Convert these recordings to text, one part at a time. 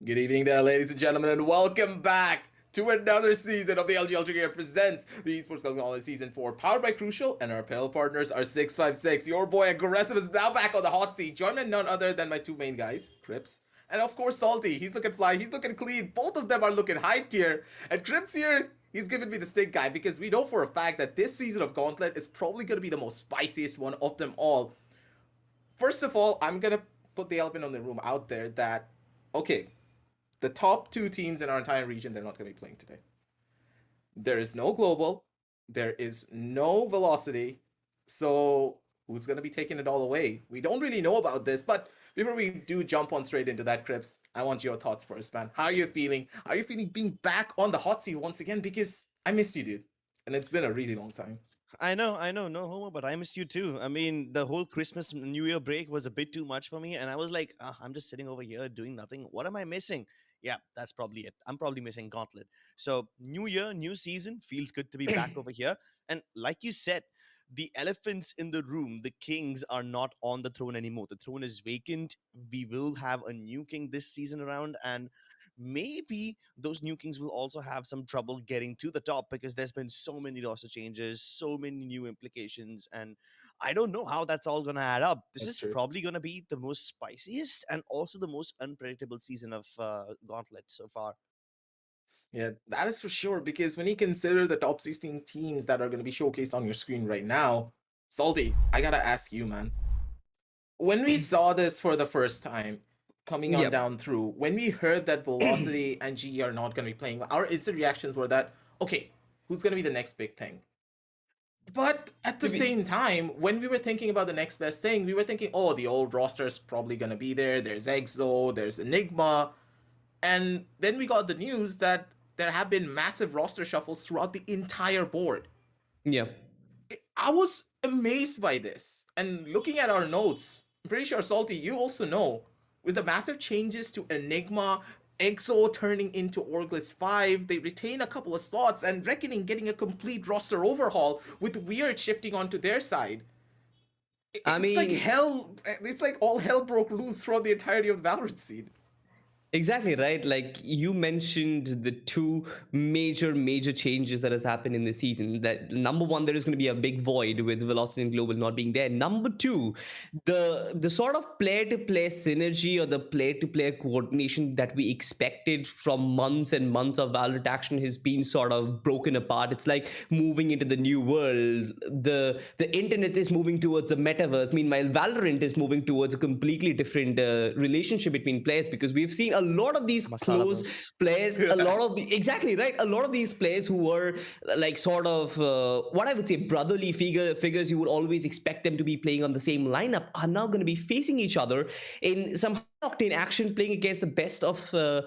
Good evening there, ladies and gentlemen, and welcome back to another season of the LG Ultragear presents the Esports Gauntlet Season 4, powered by Crucial, and our apparel partners are 656. Your boy Aggressive is now back on the hot seat, joined by none other than my two main guys, Crips, and of course Salty. He's looking fly, he's looking clean, both of them are looking hyped here, and Crips here, he's giving me the stink guy, because we know for a fact that this season of Gauntlet is probably going to be the most spiciest one of them all. First of all, I'm going to put the elephant in the room out there that, okay, the top two teams in our entire region, they're not going to be playing today. There is no global. There is no velocity. So who's going to be taking it all away? We don't really know about this, but before we do jump on straight into that, Crips, I want your thoughts first, man. How are you feeling? Are you feeling being back on the hot seat once again? Because I missed you, dude. And it's been a really long time. I know, no homo, but I missed you too. I mean, the whole Christmas New Year break was a bit too much for me, and I was like, I'm just sitting over here doing nothing. What am I missing? Yeah, that's probably it. I'm probably missing Gauntlet. So, new year, new season, feels good to be back over here. And like you said, the elephants in the room, the kings are not on the throne anymore. The throne is vacant. We will have a new king this season around, and maybe those new kings will also have some trouble getting to the top because there's been so many roster changes, so many new implications, and I don't know how that's all going to add up. This That's is true. probably going to be the most spiciest and also the most unpredictable season of Gauntlet so far. Yeah, that is for sure. Because when you consider the top 16 teams that are going to be showcased on your screen right now, Salty, I gotta ask you, man. When we saw this for the first time, coming on Yep. down through, when we heard that Velocity and GE are not going to be playing, our instant reactions were that, okay, who's going to be the next big thing? But at the To be same time, when we were thinking about the next best thing, we were thinking, oh, the old roster's probably going to be there. There's EXO, there's Enigma. And then we got the news that there have been massive roster shuffles throughout the entire board. yeah. I was amazed by this. And looking at our notes, I'm pretty sure, Salty, you also know, with the massive changes to Enigma, EXO turning into Orglis 5, they retain a couple of slots, and Reckoning getting a complete roster overhaul, with Weird shifting onto their side. I It's like mean, hell, it's like all hell broke loose throughout the entirety of the Valorant scene. exactly right. Like you mentioned, the two major changes that has happened in the season. That number one, there is going to be a big void with Velocity and Global not being there. Number two, the sort of player to player synergy or the player to player coordination that we expected from months and months of Valorant action has been sort of broken apart. It's like moving into the new world. The internet is moving towards the metaverse. Meanwhile, Valorant is moving towards a completely different relationship between players, because we've seen a lot of these Masala close bus. players, a lot of the exactly right, a lot of these players who were like sort of what I would say brotherly figures you would always expect them to be playing on the same lineup are now going to be facing each other in some high octane action, playing against the best of the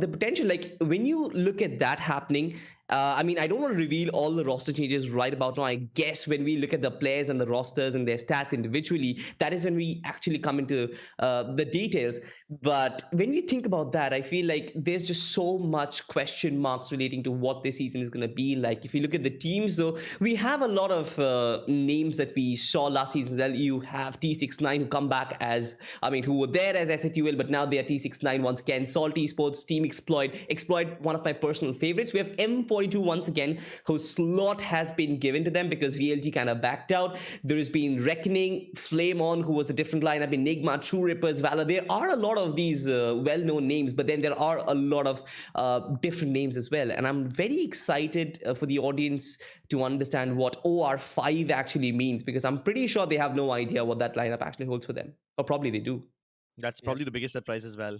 potential. Like when you look at that happening, I mean, I don't want to reveal all the roster changes right about now. I guess when we look at the players and the rosters and their stats individually, that is when we actually come into the details. But when we think about that, I feel like there's just so much question marks relating to what this season is going to be like. If you look at the teams, though, we have a lot of names that we saw last season. Well, you have T69 who come back as, I mean, who were there as SATUL, but now they are T69 once again. Salt Esports, Team Exploit, one of my personal favorites. We have M42 once again, whose slot has been given to them because VLT kind of backed out. There has been Reckoning, Flame On, who was a different lineup, Enigma, True Rippers, Valor. There are a lot of these well-known names, but then there are a lot of different names as well. And I'm very excited for the audience to understand what OR5 actually means, because I'm pretty sure they have no idea what that lineup actually holds for them. Or probably they do. That's Yeah. probably the biggest surprise as well.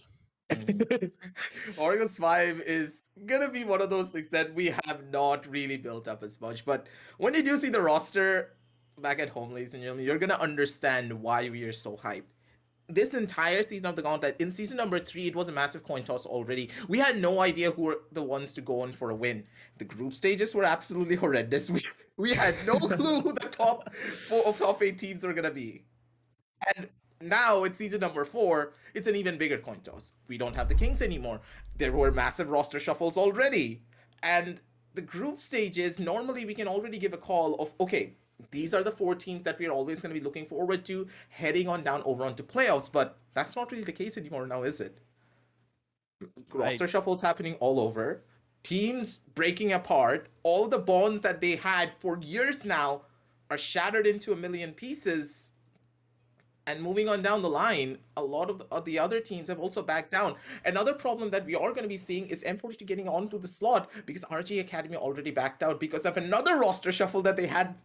Oracle's 5 is gonna be one of those things that we have not really built up as much. But when you do see the roster back at home, ladies and gentlemen, you're gonna understand why we are so hyped. This entire season of the Gauntlet, in season number 3, it was a massive coin toss already. We had no idea who were the ones to go on for a win. The group stages were absolutely horrendous. We had no clue who the top 4 of top 8 teams were gonna be. And now it's season number 4, it's an even bigger coin toss. We don't have the Kings anymore. There were massive roster shuffles already. And the group stages, normally we can already give a call of, okay, these are the 4 teams that we're always going to be looking forward to heading on down over onto playoffs, but that's not really the case anymore now, is it? Roster shuffles happening all over, teams breaking apart, all the bonds that they had for years now are shattered into a million pieces. And moving on down the line, a lot of the other teams have also backed down. Another problem that we are going to be seeing is M42 getting onto the slot because RG Academy already backed out because of another roster shuffle that they had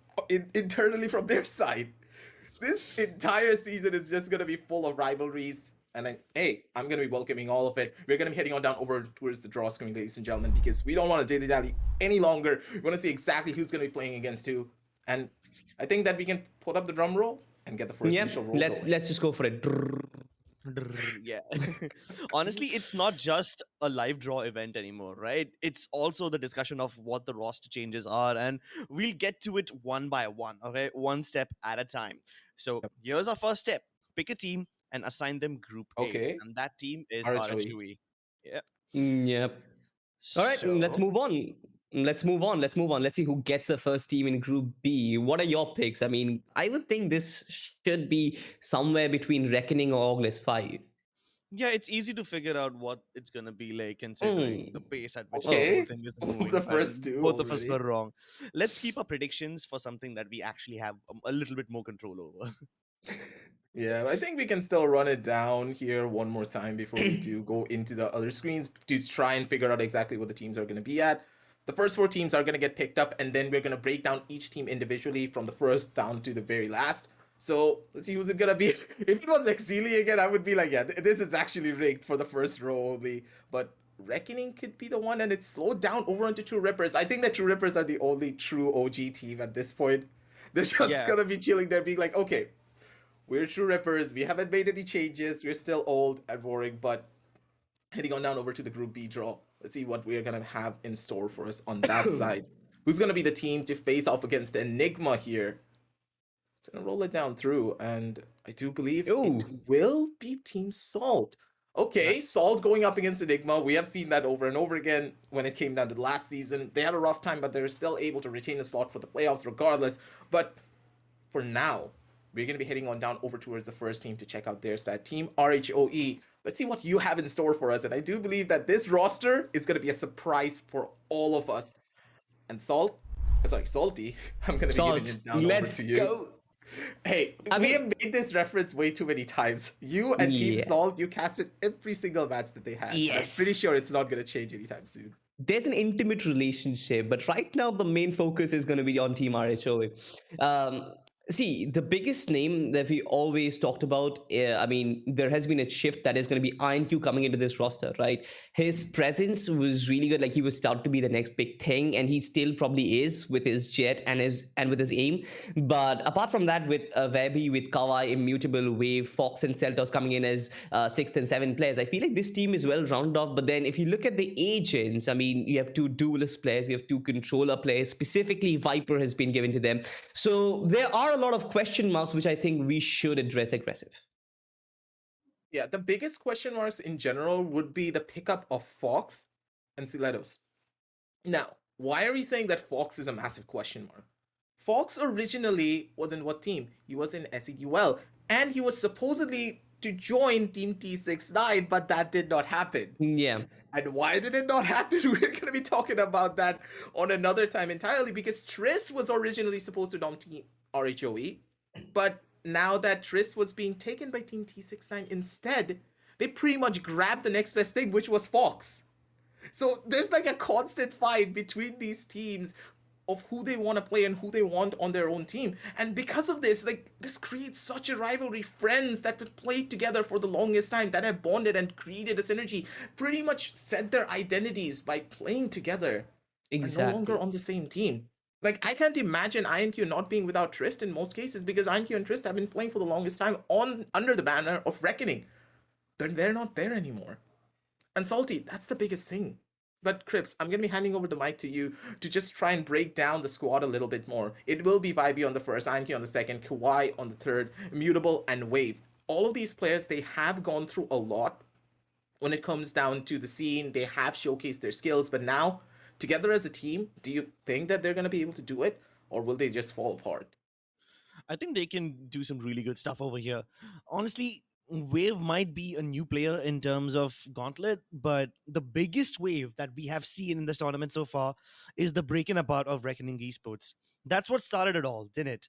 internally from their side. This entire season is just going to be full of rivalries. And then, hey, I'm going to be welcoming all of it. We're going to be heading on down over towards the draw screen, ladies and gentlemen, because we don't want to dilly-dally any longer. We want to see exactly who's going to be playing against who. And I think that we can put up the drum roll and get the first initial roll going. Let's just go for it. Yeah. Honestly, it's not just a live draw event anymore, right? It's also the discussion of what the roster changes are, and we'll get to it one by one, okay? One step at a time. So here's our first step. Pick a team and assign them Group A. Okay. And that team is RHOE. RHOE. Yeah. Yep. All right, let's So, move on. Let's move on. Let's see who gets the first team in Group B. What are your picks? I mean, I would think this should be somewhere between Reckoning or August 5. yeah, it's easy to figure out what it's going to be like considering the pace at which this Okay. whole thing is moving. The first two Both of us already. were wrong. Let's keep our predictions for something that we actually have a little bit more control over. Yeah, I think we can still run it down here one more time before we do go into the other screens to try and figure out exactly what the teams are going to be at. The first 4 teams are going to get picked up, and then we're going to break down each team individually from the first down to the very last. So let's see who's it going to be. If it was Exili again, I would be like, yeah, this is actually rigged for the first row only. But Reckoning could be the one, and it's slowed down over onto True Rippers. I think that True Rippers are the only true OG team at this point. They're just going to be chilling there, being like, okay, we're True Rippers. We haven't made any changes. We're still old and boring, but heading on down over to the Group B draw. Let's see what we're going to have in store for us on that side. Who's going to be the team to face off against Enigma here? It's going to roll it down through, and I do believe it will be Team Salt. Okay, Salt going up against Enigma. We have seen that over and over again when it came down to the last season. They had a rough time, but they're still able to retain a slot for the playoffs regardless. But for now, we're going to be heading on down over towards the first team to check out their side. Team RHOE. Let's see what you have in store for us. And I do believe that this roster is going to be a surprise for all of us. And Salty, I'm going to be giving it down over to you. Go. Hey, we have made this reference way too many times. You and Team Salt, you casted every single match that they had. Yes. I'm pretty sure it's not going to change anytime soon. There's an intimate relationship, but right now the main focus is going to be on Team RHOA. See, the biggest name that we always talked about, I mean, there has been a shift that is going to be INQ coming into this roster, right? His presence was really good. Like, he was started to be the next big thing, and he still probably is with his jet and with his aim. But apart from that, with Webby, with Kawai, Immutable, Wave, Fox, and Celtos coming in as 6th and 7th players, I feel like this team is well rounded off. But then if you look at the agents, I mean, you have 2 duelist players, you have 2 controller players, specifically Viper has been given to them. So there are a lot of question marks, which I think we should address aggressive. Yeah, the biggest question marks in general would be the pickup of Fox and Siletos. Now, why are we saying that Fox is a massive question mark? Fox originally was in what team? He was in SEDUL, and he was supposedly to join Team T69, but that did not happen. Yeah. And why did it not happen? We're going to be talking about that on another time entirely, because Triss was originally supposed to dom Team RHOE, but now that Triss was being taken by Team T69 instead, they pretty much grabbed the next best thing, which was Fox. So there's like a constant fight between these teams of who they want to play and who they want on their own team. And because of this, like, this creates such a rivalry. Friends that have played together for the longest time, that have bonded and created a synergy, pretty much set their identities by playing together, are no longer Exactly. on the same team. Like, I can't imagine INQ not being without Trist in most cases, because INQ and Trist have been playing for the longest time on under the banner of Reckoning. They're not there anymore. And Salty, that's the biggest thing. But Crips, I'm gonna be handing over the mic to you to just try and break down the squad a little bit more. It will be Vibe on the first, INQ on the second, Kawaii on the third, Immutable, and Wave. All of these players, they have gone through a lot when it comes down to the scene. They have showcased their skills, but now, together as a team, do you think that they're gonna be able to do it? Or will they just fall apart? I think they can do some really good stuff over here. Honestly, Wave might be a new player in terms of Gauntlet, but the biggest wave that we have seen in this tournament so far is the breaking apart of Reckoning Esports. That's what started it all, didn't it?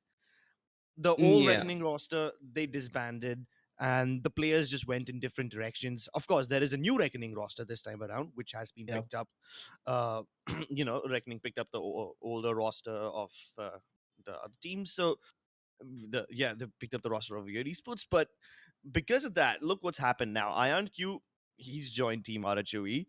The old Yeah. Reckoning roster, they disbanded and the players just went in different directions. Of course, there is a new Reckoning roster this time around, which has been Yeah. picked up. Reckoning picked up the older roster of the other teams. So they picked up the roster of Weird Esports, but because of that, look what's happened now. Ion Q, he's joined Team RHOE.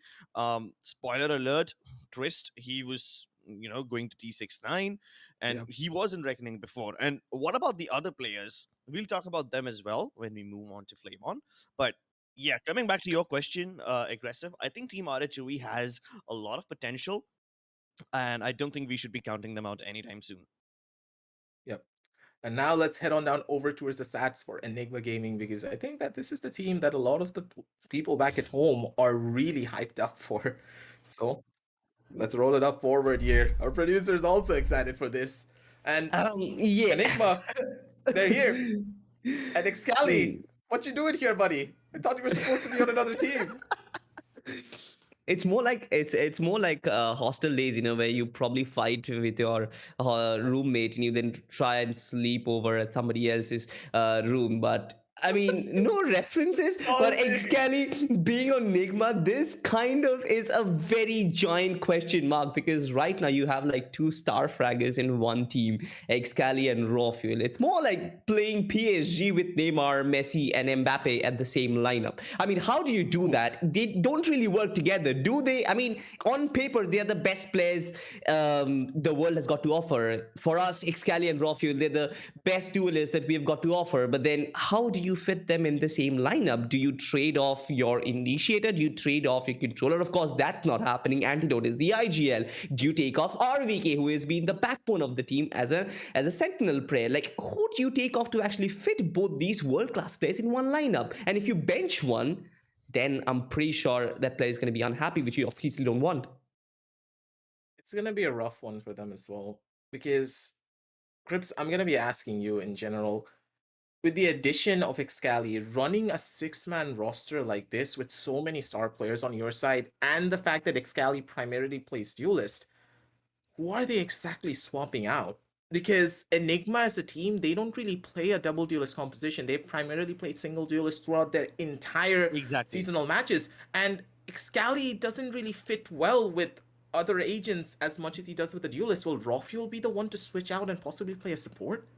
Spoiler alert, Twist, he was going to T69 and Yeah. he was in Reckoning before. And what about the other players? We'll talk about them as well when we move on to Flame On. But yeah, coming back to your question, aggressive, I think Team RHOE has a lot of potential and I don't think we should be counting them out anytime soon. Yep. And now let's head on down over towards the stats for Enigma Gaming, because I think that this is the team that a lot of the people back at home are really hyped up for. So let's roll it up forward here. Our producer is also excited for this. And Yeah. Enigma, they're here. And Excali, Mm. what you doing here, buddy? I thought you were supposed to be on another team. It's more like hostel days, where you probably fight with your roommate and you then try and sleep over at somebody else's room. But I mean, no references, but Salty. Excali being on Nigma, this kind of is a very giant question mark, because right now you have like two star fraggers in one team, Excali and Rhoe. It's more like playing PSG with Neymar, Messi, and Mbappe at the same lineup. I mean, how do you do Ooh. that? They don't really work together, do they? I mean, on paper, they are the best players the world has got to offer. For us, Excali and Rhoe, they're the best duelists that we've got to offer. But then, how do you fit them in the same lineup? Do you trade off your initiator? Do you trade off your controller? Of course, that's not happening. Antidote is the IGL. Do you take off RVK, who has been the backbone of the team as a sentinel player? Like, who do you take off to actually fit both these world class players in one lineup? And if you bench one, then I'm pretty sure that player is going to be unhappy, which you obviously don't want. It's gonna be a rough one for them as well. Because, Crips, I'm gonna be asking you in general, with the addition of Excali, running a six-man roster like this with so many star players on your side, and the fact that Excali primarily plays duelist, who are they exactly swapping out? Because Enigma as a team, they don't really play a double duelist composition. They've primarily played single duelist throughout their entire Exactly. seasonal matches. And Excali doesn't really fit well with other agents as much as he does with the duelist. Will Rhoe be the one to switch out and possibly play a support?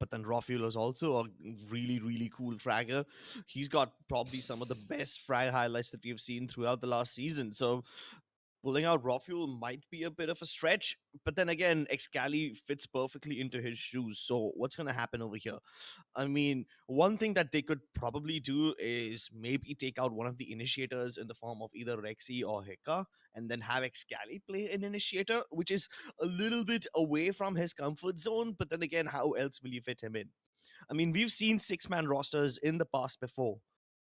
But then Rafuel is also a really, really cool fragger. He's got probably some of the best frag highlights that we've seen throughout the last season. So pulling out Rafuel might be a bit of a stretch. But then again, Excali fits perfectly into his shoes. So what's going to happen over here? I mean, one thing that they could probably do is maybe take out one of the initiators in the form of either Rexy or Heka, and then have Excali play an initiator, which is a little bit away from his comfort zone. But then again, how else will you fit him in? I mean, we've seen six-man rosters in the past before,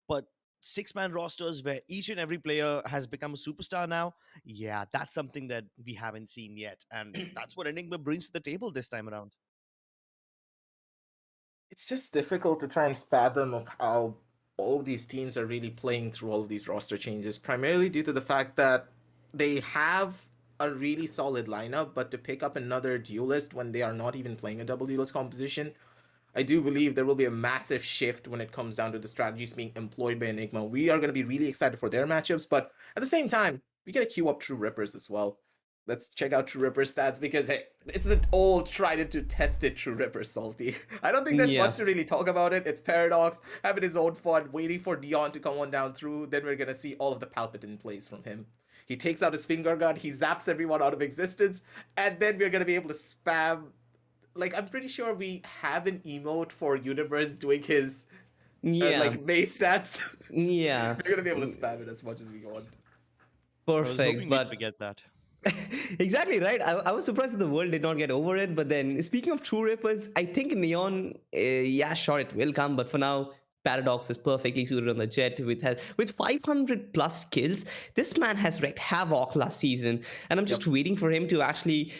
but six-man rosters where each and every player has become a superstar now, yeah, that's something that we haven't seen yet. And that's what Enigma brings to the table this time around. It's just difficult to try and fathom of how all of these teams are really playing through all of these roster changes, primarily due to the fact that they have a really solid lineup, but to pick up another duelist when they are not even playing a double duelist composition, I do believe there will be a massive shift when it comes down to the strategies being employed by Enigma. We are going to be really excited for their matchups, but at the same time, we got to queue up True Rippers as well. let's check out True Ripper's stats because hey, it's an old tried and tested True Ripper, Salty. I don't think there's Yeah. much to really talk about it. It's Paradox having his own fun, waiting for Dion to come on down through. Then we're gonna see all of the Palpatine plays from him. He takes out his finger gun, he zaps everyone out of existence, and then we're gonna be able to spam. Like I'm pretty sure we have an emote for Universe doing his Yeah. like base stats. Yeah. We're gonna be able to spam it as much as we want. I was Perfect. hoping we'd But forget that. exactly right. I was surprised that the world did not get over it. But then, speaking of True Rippers, I think Neon, yeah, sure, it will come. But for now, Paradox is perfectly suited on the jet with 500 plus kills. This man has wreaked havoc last season, and I'm just Yep. waiting for him to actually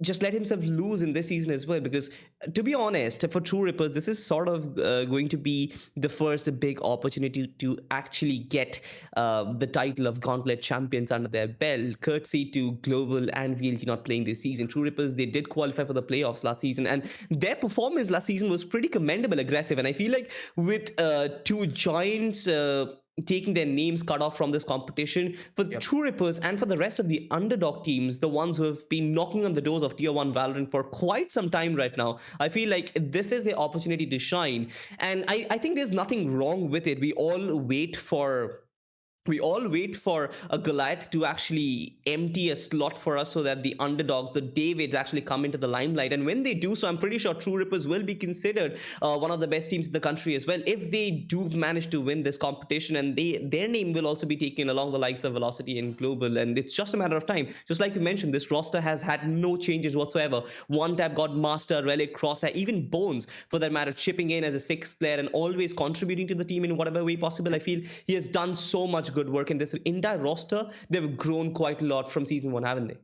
just let himself loose in this season as well, because to be honest, for True Rippers, this is sort of going to be the first big opportunity to actually get the title of Gauntlet champions under their belt, courtesy to Global and VLT not playing this season. True Rippers, they did qualify for the playoffs last season, and their performance last season was pretty commendable, aggressive, and I feel like with two giants taking their names cut off from this competition, for the Yep. True Rippers and for the rest of the underdog teams, the ones who have been knocking on the doors of Tier 1 Valorant for quite some time right now, I feel like this is the opportunity to shine. And I think there's nothing wrong with it. We all wait for a Goliath to actually empty a slot for us so that the underdogs, the Davids, actually come into the limelight. And when they do so, I'm pretty sure True Rippers will be considered one of the best teams in the country as well, if they do manage to win this competition. And their name will also be taken along the likes of Velocity and Global. And it's just a matter of time. Just like you mentioned, this roster has had no changes whatsoever. One Tap got Master, Relic, Crosshair, even Bones, for that matter, chipping in as a sixth player and always contributing to the team in whatever way possible. I feel he has done so much good work in this entire roster. They've grown quite a lot from season 1, haven't they?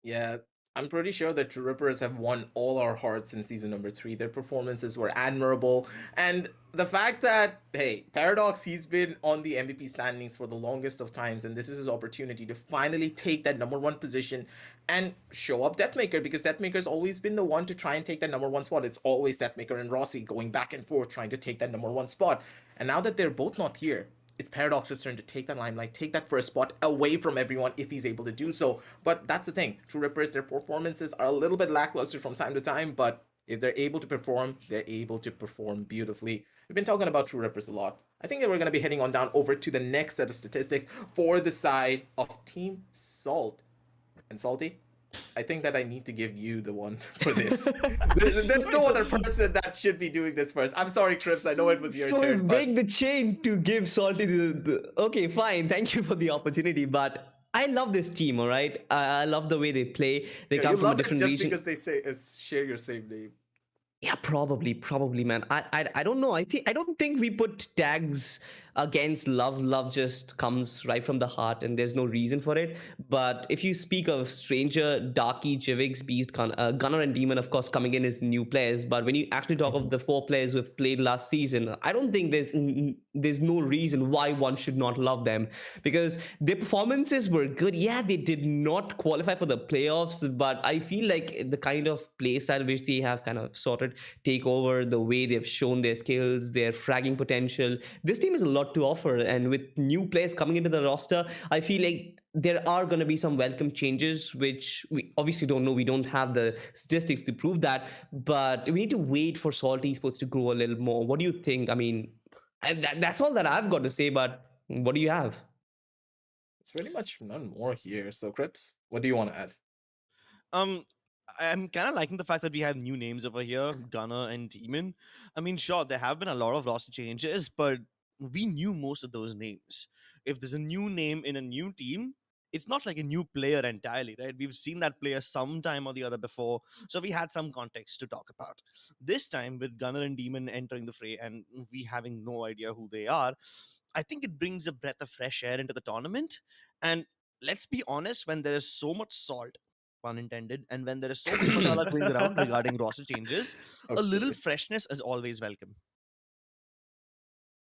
Yeah, I'm pretty sure that True Rippers have won all our hearts in season number 3. Their performances were admirable. And the fact that, hey, Paradox, he's been on the MVP standings for the longest of times, and this is his opportunity to finally take that number 1 position and show up Deathmaker, because Deathmaker's always been the one to try and take that number 1 spot. It's always Deathmaker and Rossi going back and forth trying to take that number 1 spot. And now that they're both not here, it's Paradox's turn to take that limelight, take that first spot away from everyone if he's able to do so. But that's the thing. True Rippers, their performances are a little bit lackluster from time to time, but if they're able to perform, they're able to perform beautifully. We've been talking about True Rippers a lot. I think that we're going to be heading on down over to the next set of statistics for the side of Team Salt. And Salty, I think that I need to give you the one for this. There's no other person that should be doing this first. I'm sorry, Crips. I know it was your so turn. break the chain to give Salty okay, fine. Thank you for the opportunity, but I love this team. All right, I love the way they play. They Yeah, come you from a love it different just region. because they say share your same name. Yeah, probably, man. I don't know. I don't think we put tags against love. Love just comes right from the heart, and there's no reason for it. But if you speak of Stranger, Darky, Jivix, Beast, Gunner, and Demon, of course, coming in as new players. But when you actually talk of the 4 players who have played last season, I don't think there's no reason why one should not love them, because their performances were good. Yeah, they did not qualify for the playoffs, but I feel like the kind of play style which they have kind of sorted take over, the way they've shown their skills, their fragging potential. This team has a lot to offer, and with new players coming into the roster, I feel like there are going to be some welcome changes, which we obviously don't know. We don't have the statistics to prove that, but we need to wait for Salt Esports to grow a little more. What do you think? I mean, that's all that I've got to say, but what do you have? It's pretty much none more here. So, Crips, what do you want to add? Um, I'm kind of liking the fact that we have new names over here, Gunner and Demon. I mean, sure, there have been a lot of roster changes, but we knew most of those names. If there's a new name in a new team, it's not like a new player entirely, right? We've seen that player sometime or the other before, so we had some context to talk about. This time, with Gunner and Demon entering the fray and we having no idea who they are, I think it brings a breath of fresh air into the tournament. And let's be honest, when there is so much salt, pun intended, and when there is so much masala going around regarding roster changes, a little Okay. freshness is always welcome.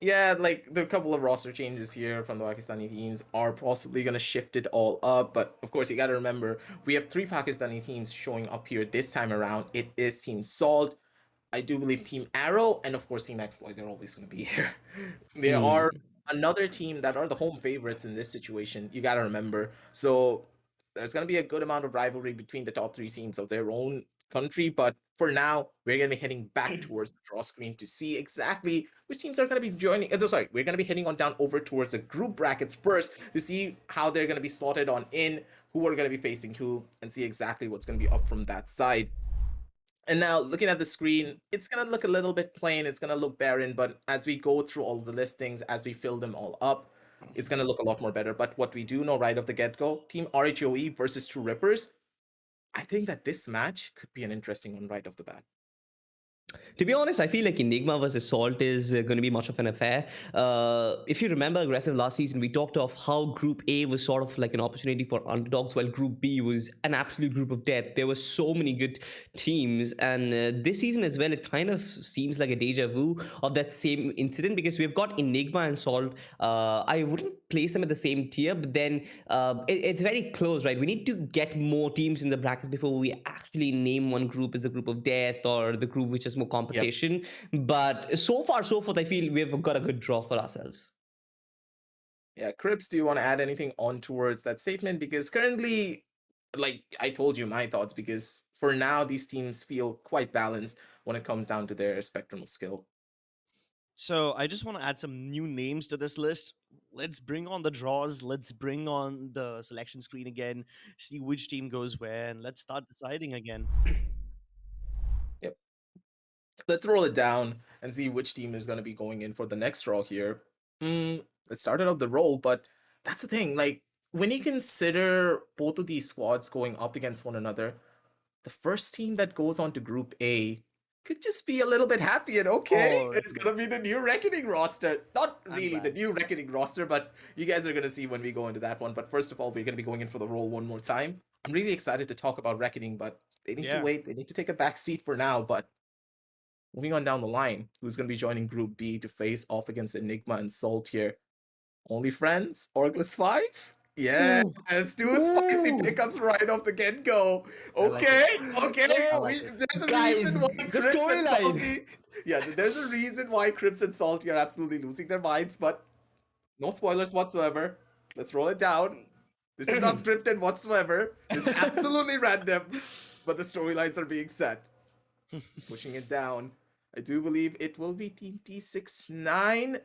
Yeah, like the couple of roster changes here from the Pakistani teams are possibly going to shift it all up. But of course, you got to remember, we have 3 Pakistani teams showing up here this time around. It is Team Salt, I do believe Team Arrow, and of course Team Exploit. They're always going to be here. There are another team that are the home favorites in this situation. You got to remember. So there's going to be a good amount of rivalry between the top 3 teams of their own country. But for now, we're going to be heading back towards the draw screen to see exactly which teams are going to be joining. Sorry, we're going to be heading on down over towards the group brackets first to see how they're going to be slotted on in, who are going to be facing who, and see exactly what's going to be up from that side. And now looking at the screen, it's going to look a little bit plain. It's going to look barren. But as we go through all the listings, as we fill them all up, it's going to look a lot more better. But what we do know right off the get-go, Team RHOE versus True Rippers, I think that this match could be an interesting one right off the bat. To be honest, I feel like Enigma versus Salt is going to be much of an affair. If you remember Aggressive last season, we talked of how Group A was sort of like an opportunity for underdogs, while Group B was an absolute group of death. There were so many good teams, and this season as well, it kind of seems like a deja vu of that same incident, because we've got Enigma and Salt. I wouldn't place them at the same tier, but then it's very close, right? We need to get more teams in the brackets before we actually name one group as a group of death or the group which is more competition. But so far, so forth, I feel we've got a good draw for ourselves. Yeah, Crips, do you want to add anything on towards that statement? Because currently, like I told you my thoughts, because for now, these teams feel quite balanced when it comes down to their spectrum of skill. So I just want to add some new names to this list. Let's bring on the draws. Let's bring on the selection screen again, see which team goes where, and let's start deciding again. Yep. Let's roll it down and see which team is going to be going in for the next draw here. Let's start it off the roll, but that's the thing. Like, when you consider both of these squads going up against one another, the first team that goes on to Group A could just be a little bit happy and okay. Oh, It's gonna be the new Reckoning roster. Not I'm really the back. new Reckoning roster, but you guys are gonna see when we go into that one. But first of all, we're gonna be going in for the role one more time. I'm really excited to talk about Reckoning, but they need to Yeah. wait. They need to take a back seat for now. But moving on down the line, who's gonna be joining Group B to face off against Enigma and Salt here? Only friends? Orgless 5? Yeah, Ooh. as two spicy Ooh. pickups right off the get-go. I like Okay, it. okay. I like it. There's a Guys, reason why the Crips and storyline. Salty. Yeah, there's a reason why Crips and Salty are absolutely losing their minds, but no spoilers whatsoever. Let's roll it down. This is not scripted whatsoever. This is absolutely random, but the storylines are being set. Pushing it down. I do believe it will be Team T69.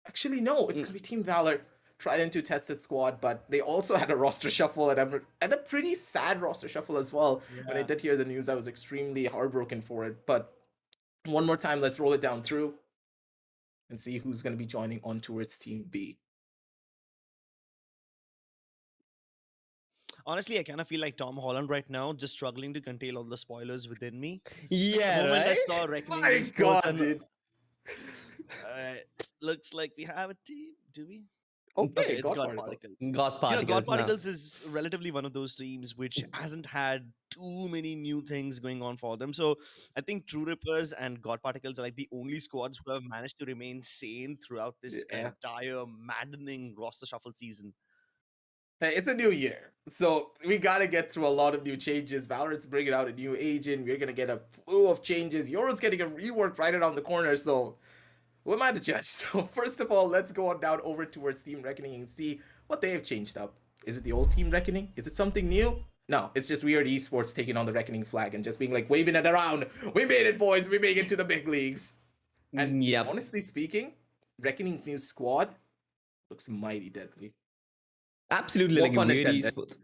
Actually, no, it's gonna be Team Valor. Trying to test its squad, but they also had a roster shuffle and a pretty sad roster shuffle as well. When I Yeah. did hear the news, I was extremely heartbroken for it. But one more time, let's roll it down through and see who's going to be joining on towards Team B. Honestly, I kind of feel like Tom Holland right now, just struggling to contain all the spoilers within me. The Yeah, moment I right? saw Reckoning My Esports God, and dude. looks like we have a team. Do we? Okay, Okay, it's God God Particle. Particles. God God particles now. Particles is relatively one of those teams which hasn't had too many new things going on for them. So I think True Rippers and God Particles are like the only squads who have managed to remain sane throughout this Yeah. entire maddening roster shuffle season. Hey, it's a new year, so we gotta get through a lot of new changes. Valorant's bringing out a new agent. We're gonna get a slew of changes. Euro's getting a rework right around the corner, so who am I to judge? So first of all, let's go on down over towards Team Reckoning and see what they have changed up. Is it the old Team Reckoning? Is it something new? No, it's just weird esports taking on the Reckoning flag and just being like waving it around. We made it, boys. We made it to the big leagues. And Yep. honestly speaking, Reckoning's new squad looks mighty deadly. Absolutely, No like a pun weird intended. esports.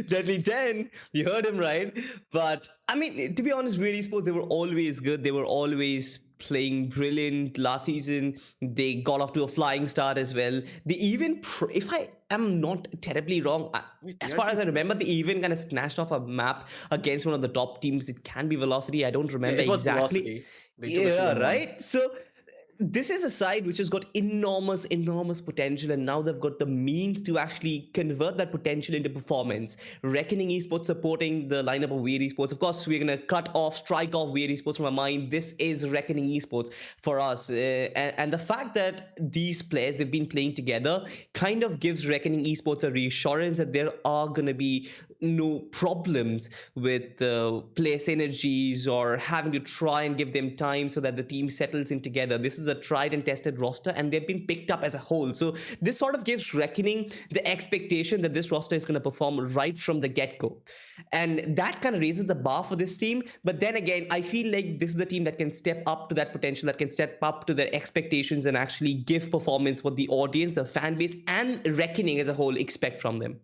Deadly 10, you heard him right. But I mean, to be honest, weird esports, they were always good. They were always playing brilliant last season. They got off to a flying start as well. They even, if I am not terribly wrong, Wait, as far as I BRC's remember, they even kind of snatched off a map against one of the top teams. It can be Velocity. I don't Yeah, remember it was exactly. Velocity. They took a Yeah, 2-1. right. So this is a side which has got enormous potential, and now they've got the means to actually convert that potential into performance. Reckoning Esports supporting the lineup of Weird Esports. Of course, we're gonna strike off Weird Esports from our mind. This is Reckoning Esports for us, and the fact that these players have been playing together kind of gives Reckoning Esports a reassurance that there are gonna be no problems with play synergies or having to try and give them time so that the team settles in together. This is is a tried and tested roster, and they've been picked up as a whole. So this sort of gives Reckoning the expectation that this roster is going to perform right from the get-go. And that kind of raises the bar for this team. But then again, I feel like this is a team that can step up to that potential, that can step up to their expectations and actually give performance what the audience, the fan base, and Reckoning as a whole expect from them.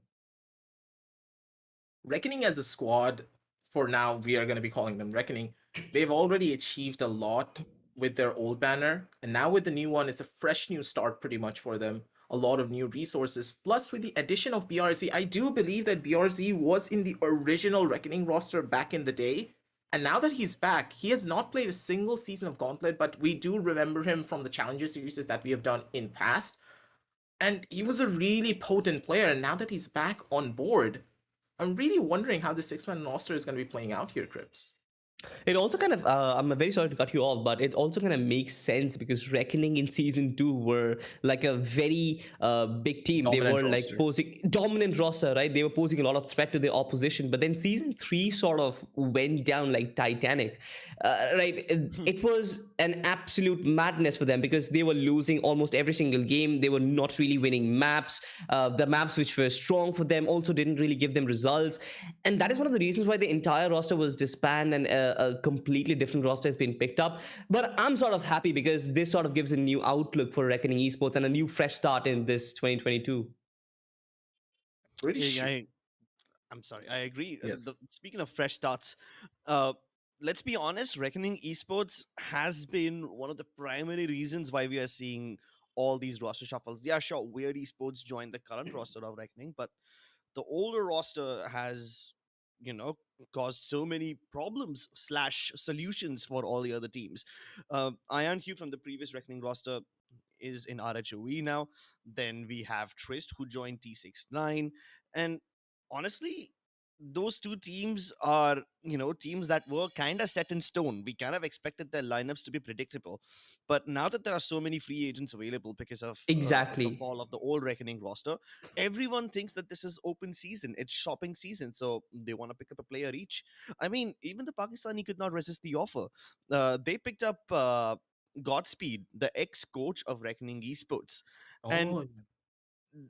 Reckoning as a squad, for now, we are going to be calling them Reckoning. They've already achieved a lot with their old banner, and now with the new one, it's a fresh new start pretty much for them. A lot of new resources. Plus, with the addition of BRZ, I do believe that BRZ was in the original Reckoning roster back in the day. And now that he's back, he has not played a single season of Gauntlet, but we do remember him from the Challenger series that we have done in past. And he was a really potent player, and now that he's back on board, I'm really wondering how the six-man roster is going to be playing out here, Crips. It also kind of, I'm very sorry to cut you off, but it also kind of makes sense because Reckoning in season 2 were like a very big team. Dominant they were roster. like posing dominant roster, right? They were posing a lot of threat to the opposition. But then season 3 sort of went down like Titanic, right? It was an absolute madness for them because they were losing almost every single game. They were not really winning maps. The maps which were strong for them also didn't really give them results. And that is one of the reasons why the entire roster was disbanded and a completely different roster has been picked up. But I'm sort of happy because this sort of gives a new outlook for Reckoning Esports and a new fresh start in this 2022. Pretty Yeah, sure. I'm sorry, I agree. Yes. Speaking of fresh starts, uh, let's be honest, Reckoning Esports has been one of the primary reasons why we are seeing all these roster shuffles. Yeah, sure, Weird Esports joined the current roster of Reckoning, but the older roster has, you know, caused so many problems slash solutions for all the other teams. Iron Hugh from the previous Reckoning roster is in RHOE now. Then we have Trist who joined T69. And honestly, those two teams are, you know, teams that were kind of set in stone. We kind of expected their lineups to be predictable. But now that there are so many free agents available because of the Exactly. fall of the old Reckoning roster, everyone thinks that this is open season. It's shopping season. So they want to pick up a player each. I mean, even the Pakistani could not resist the offer. They picked up Godspeed, the ex-coach of Reckoning Esports. And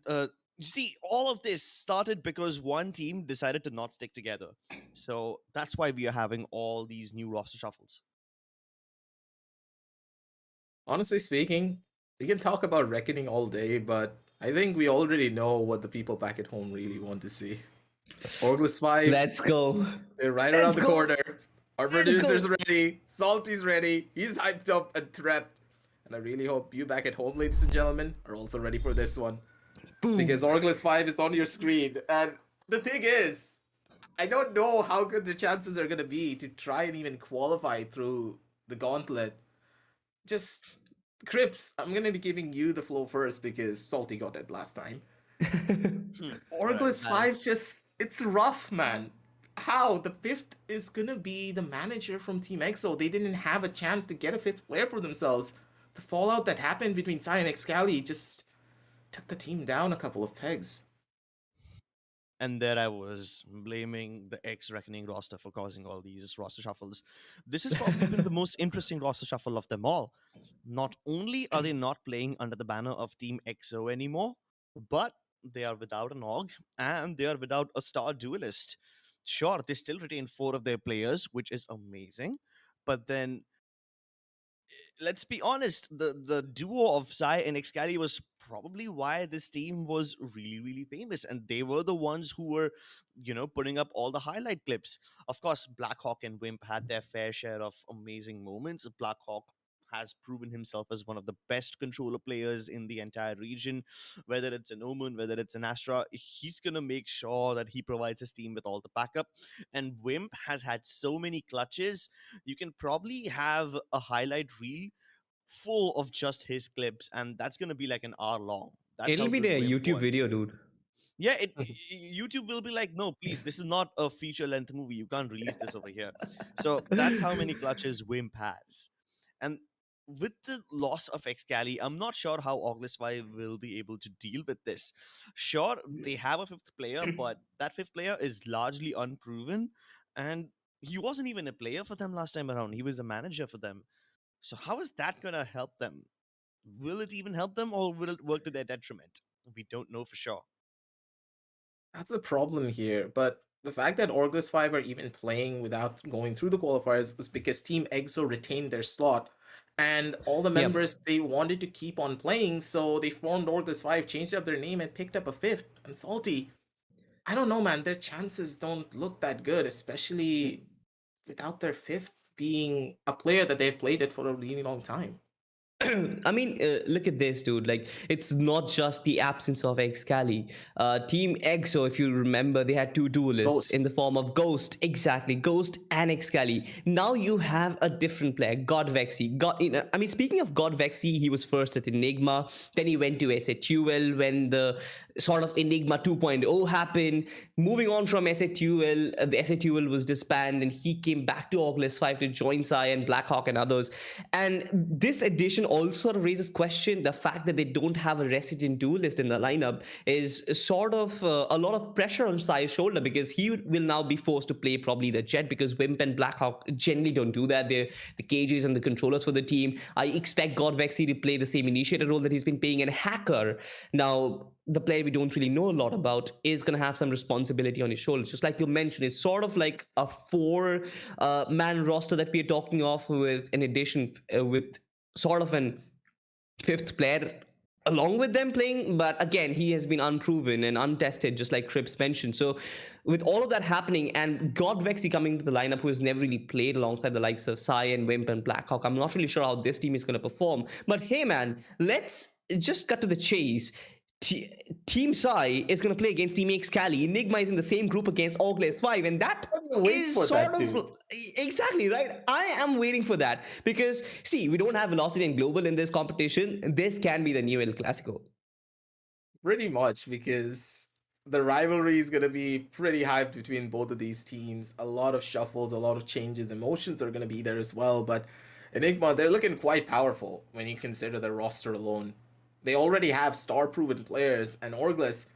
Oh, you see, all of this started because one team decided to not stick together. So that's why we are having all these new roster shuffles. honestly speaking, we can talk about Reckoning all day, but I think we already know what the people back at home really want to see. Orgless 5, Let's go. they're right Let's around the go. corner. Our Let's producer's go. ready. Salty's ready. He's hyped up and prepped. And I really hope you back at home, ladies and gentlemen, are also ready for this one. Boom. Because Orgless 5 is on your screen. And the thing is, I don't know how good the chances are going to be to try and even qualify through the gauntlet. Just, Crips, I'm going to be giving you the flow first because Salty got it last time. Orgless 5 just, it's rough, man. How? The fifth is gonna be the manager from Team EXO. They didn't have a chance to get a fifth player for themselves. The fallout that happened between Sai and Excali just took the team down a couple of pegs. And there I was blaming the ex Reckoning roster for causing all these roster shuffles. This has probably been the most interesting roster shuffle of them all. Not only are they not playing under the banner of Team EXO anymore, but they are without an org and they are without a star duelist. Sure, they still retain 4 of their players, which is amazing. But then let's be honest, the duo of Sai and Excali was probably why this team was really famous, and they were the ones who were, you know, putting up all the highlight clips. Of course, Blackhawk and Wimp had their fair share of amazing moments. Blackhawk has proven himself as one of the best controller players in the entire region. Whether it's an Omen, whether it's an Astra, he's gonna make sure that he provides his team with all the backup. And Wimp has had so many clutches, you can probably have a highlight reel full of just his clips, and that's gonna be like an hour long. That's It'll how be good the Wimp YouTube was. video, dude. Yeah, YouTube will be like, no, please, this is not a feature length movie. You can't release this over here. So that's how many clutches Wimp has. And with the loss of Excali, I'm not sure how Oglesby will be able to deal with this. Sure, they have a fifth player, but that fifth player is largely unproven, and he wasn't even a player for them last time around. He was a manager for them. So how is that gonna help them? Will it even help them, or will it work to their detriment? We don't know for sure. That's the problem here. But the fact that Orglis 5 are even playing without going through the qualifiers was because Team EXO retained their slot. And all the Yep. members, they wanted to keep on playing, so they formed Orglis 5, changed up their name, and picked up a fifth. And Salty, I don't know, man. Their chances don't look that good, especially without their fifth being a player that they've played it for a really long time. I mean, look at this, dude. Like, it's not just the absence of Excali. Team EXO, if you remember, they had two duelists Ghost. in the form of Ghost, exactly, Ghost and Excali. Now you have a different player, God Vexy. I mean, speaking of God Vexy, he was first at Enigma, then he went to SATUL when the sort of Enigma 2.0 happened. Moving on from SATUL, the SATUL was disbanded, and he came back to Oculus 5 to join Sai and Blackhawk and others. And this addition also raises question. The fact that they don't have a resident duelist in the lineup is sort of a lot of pressure on Sai's shoulder, because he will now be forced to play probably the Jet, because Wimp and Blackhawk generally don't do that. They're the cages and the controllers for the team. I expect God Vexy to play the same initiator role that he's been playing, and Hacker. Now, the player we don't really know a lot about is going to have some responsibility on his shoulders. Just like you mentioned, it's sort of like a four-man roster that we're talking of, with an addition with sort of an fifth player along with them playing. But again, he has been unproven and untested, just like Cripps mentioned. So with all of that happening, and God Vexy coming to the lineup, who has never really played alongside the likes of Sai and Wimp and Blackhawk, I'm not really sure how this team is going to perform. But hey man, let's just cut to the chase. Team Sai is going to play against Team X Cali. Enigma is in the same group against Orgles 5, and that I'm gonna wait is for sort that, of dude. exactly right. I am waiting for that, because see, we don't have Velocity and Global in this competition. This can be the new El Clasico. Pretty much, because the rivalry is going to be pretty hyped between both of these teams. A lot of shuffles, a lot of changes, emotions are going to be there as well. But Enigma, they're looking quite powerful when you consider their roster alone. They already have star proven players, and Orglis,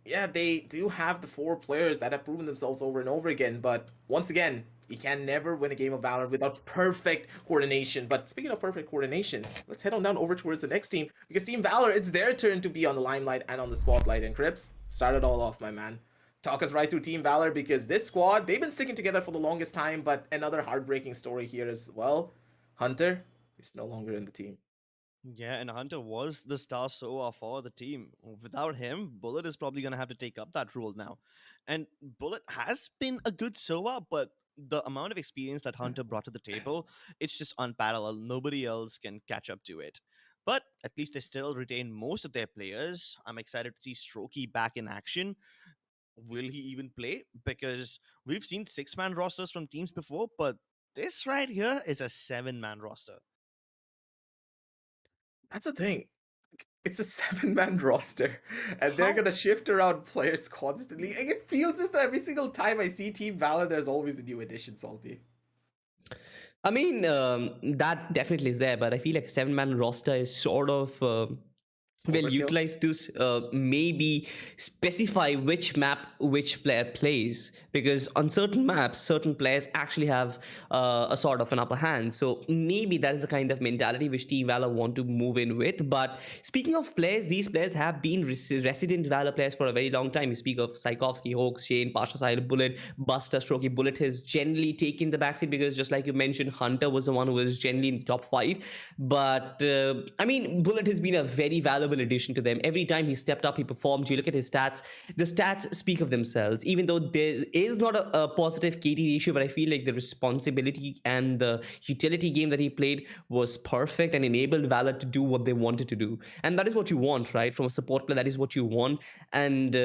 yeah, they do have the four players that have proven themselves over and over again. But once again, you can never win a game of Valor without perfect coordination. But speaking of perfect coordination, let's head on down over towards the next team, because Team Valor, it's their turn to be on the limelight and on the spotlight. And Crips, start it all off, my man. Talk us right through Team Valor, because this squad, they've been sticking together for the longest time. But another heartbreaking story here as well. Hunter is no longer in the team. Yeah, and Hunter was the star soar for the team. Without him, Bullet is probably going to have to take up that role now. And Bullet has been a good soar, but the amount of experience that Hunter brought to the table, it's just unparalleled. Nobody else can catch up to it. But at least they still retain most of their players. I'm excited to see Strokey back in action. Will he even play? Because we've seen 6-man rosters from teams before, but this right here is a 7-man roster. That's the thing. It's a seven-man roster, and they're How gonna shift around players constantly. And it feels as though every single time I see Team Valor, there's always a new addition, Salty. I mean, that definitely is there, but I feel like a seven-man roster is sort of well Overkill. utilized to maybe specify which map which player plays, because on certain maps certain players actually have a sort of an upper hand. So maybe that is the kind of mentality which Team Valor want to move in with. But speaking of players, these players have been resident Valor players for a very long time. You speak of Saikovsky, Hoax, Shane, Pasha Sahil, Bullet, Buster, Strokey. Bullet has generally taken the backseat, because just like you mentioned, Hunter was the one who was generally in the top 5. But I mean, Bullet has been a very valuable addition to them. Every time he stepped up, he performed. You look at his stats, the stats speak of themselves. Even though there is not a positive KD ratio, but I feel like the responsibility and the utility game that he played was perfect and enabled Valor to do what they wanted to do. And that is what you want, right? From a support player, that is what you want. And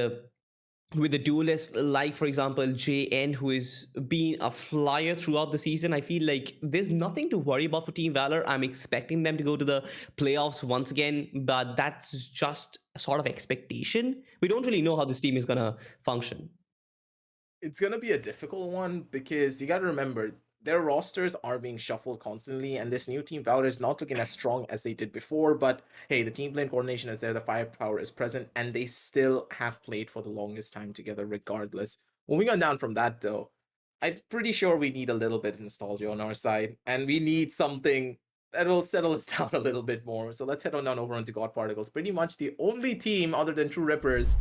with the duelists, like for example JN, who is being a flyer throughout the season, I feel like there's nothing to worry about for Team Valor. I'm expecting them to go to the playoffs once again, but that's just a sort of expectation. We don't really know how this team is gonna function. It's gonna be a difficult one, because you gotta remember their rosters are being shuffled constantly, and this new Team Valor is not looking as strong as they did before. But hey, the team blend coordination is there, the firepower is present, and they still have played for the longest time together, regardless. Moving on down from that though, I'm pretty sure we need a little bit of nostalgia on our side, and we need something that will settle us down a little bit more. So let's head on down over onto God Particles. Pretty much the only team other than True Rippers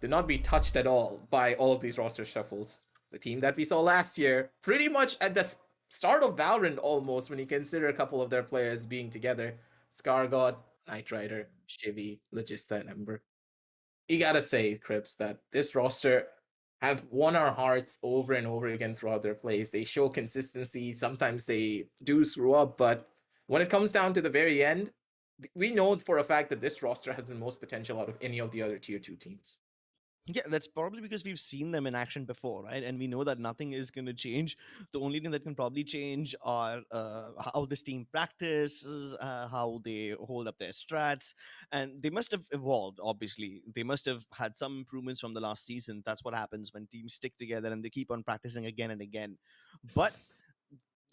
did not be touched at all by all of these roster shuffles. The team that we saw last year, pretty much at the start of Valorant almost, when you consider a couple of their players being together, Scar God, Knight Rider, Shivy, Logista, and Ember. You gotta say, Crips, that this roster have won our hearts over and over again throughout their plays. They show consistency. Sometimes they do screw up, but when it comes down to the very end, we know for a fact that this roster has the most potential out of any of the other tier 2 teams. Yeah, that's probably because we've seen them in action before, right? And we know that nothing is going to change. The only thing that can probably change are how this team practices, how they hold up their strats, and they must have evolved. Obviously, they must have had some improvements from the last season. That's what happens when teams stick together and they keep on practicing again and again. But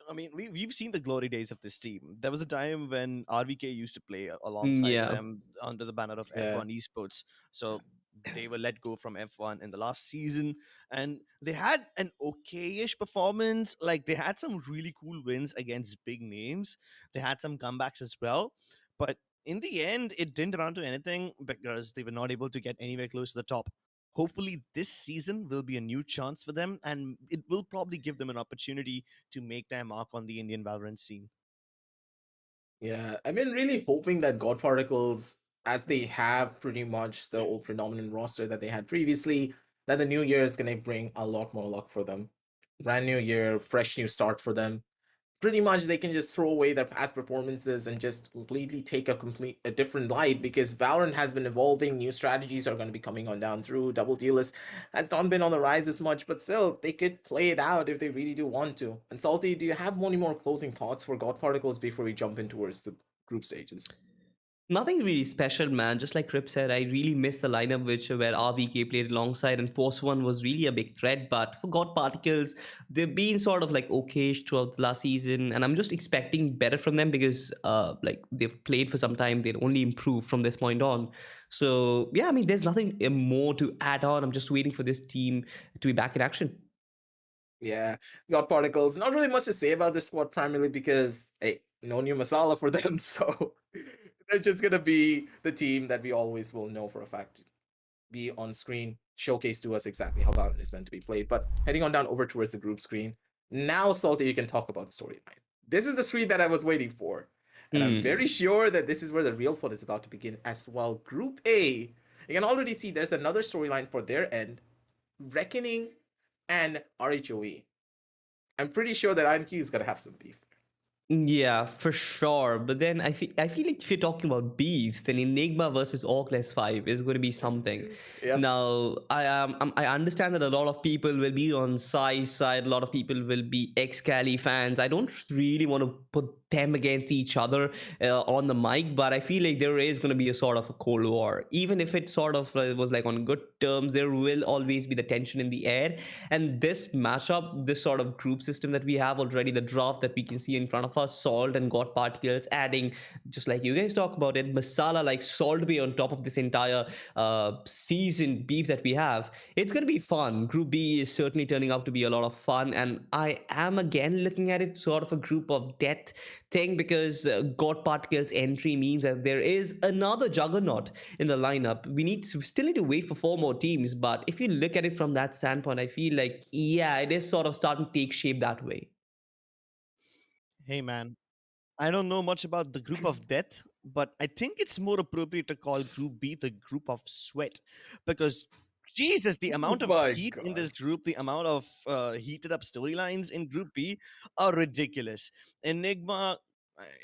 I mean, we've seen the glory days of this team. There was a time when RVK used to play alongside Yeah. them under the banner of Yeah. F1 Esports. So they were let go from F1 in the last season, and they had an okay-ish performance. Like they had some really cool wins against big names. They had some comebacks as well, but in the end, it didn't amount to anything because they were not able to get anywhere close to the top. Hopefully, this season will be a new chance for them, and it will probably give them an opportunity to make their mark on the Indian Valorant scene. Yeah, I've been really hoping that God Particles, as they have pretty much the old predominant roster that they had previously, that the new year is going to bring a lot more luck for them. Brand new year, fresh new start for them. Pretty much they can just throw away their past performances and just completely take a different light, because Valorant has been evolving. New strategies are going to be coming on down through. Double dealers has not been on the rise as much, but still they could play it out if they really do want to. And Salty, do you have any more closing thoughts for God Particles before we jump in towards the group stages? Nothing really special, man. Just like Rip said, I really miss the lineup which where RVK played alongside, and Force One was really a big threat. But for God Particles, they've been sort of like okay throughout the last season, and I'm just expecting better from them because like they've played for some time, they'd only improve from this point on. So yeah, I mean, there's nothing more to add on. I'm just waiting for this team to be back in action. Yeah, God Particles. Not really much to say about this squad, primarily because, hey, no new masala for them. So they're just going to be the team that we always will know for a fact be on screen, showcase to us exactly how Valorant is meant to be played. But heading on down over towards the group screen, now, Salty, you can talk about the storyline. This is the screen that I was waiting for. And I'm very Hmm. sure that this is where the real fun is about to begin as well. Group A, you can already see there's another storyline for their end, Reckoning and RHOE. I'm pretty sure that INQ is going to have some beef there. Yeah, for sure. But then I feel like if you're talking about beefs, then Enigma versus Orcless 5 is going to be something. Yep. Now, I understand that a lot of people will be on Psy's side, a lot of people will be ex-Cali fans. I don't really want to put them against each other on the mic, but I feel like there is going to be a sort of a cold war. Even if it sort of was like on good terms, there will always be the tension in the air. And this matchup, this sort of group system that we have already, the draft that we can see in front of us, Salt and God Particles, adding, just like you guys talk about it, masala like Salt Bay on top of this entire season beef that we have. It's going to be fun. Group B is certainly turning out to be a lot of fun. And I am again looking at it sort of a group of death thing, because God Particles entry means that there is another juggernaut in the lineup. We still need to wait for 4 more teams, but if you look at it from that standpoint, I feel like yeah, it is sort of starting to take shape that way. Hey, man, I don't know much about the group of death, but I think it's more appropriate to call Group B the group of sweat, because Jesus, the Oh amount of my heat in this god. group, the amount of heated up storylines in Group B are ridiculous. Enigma,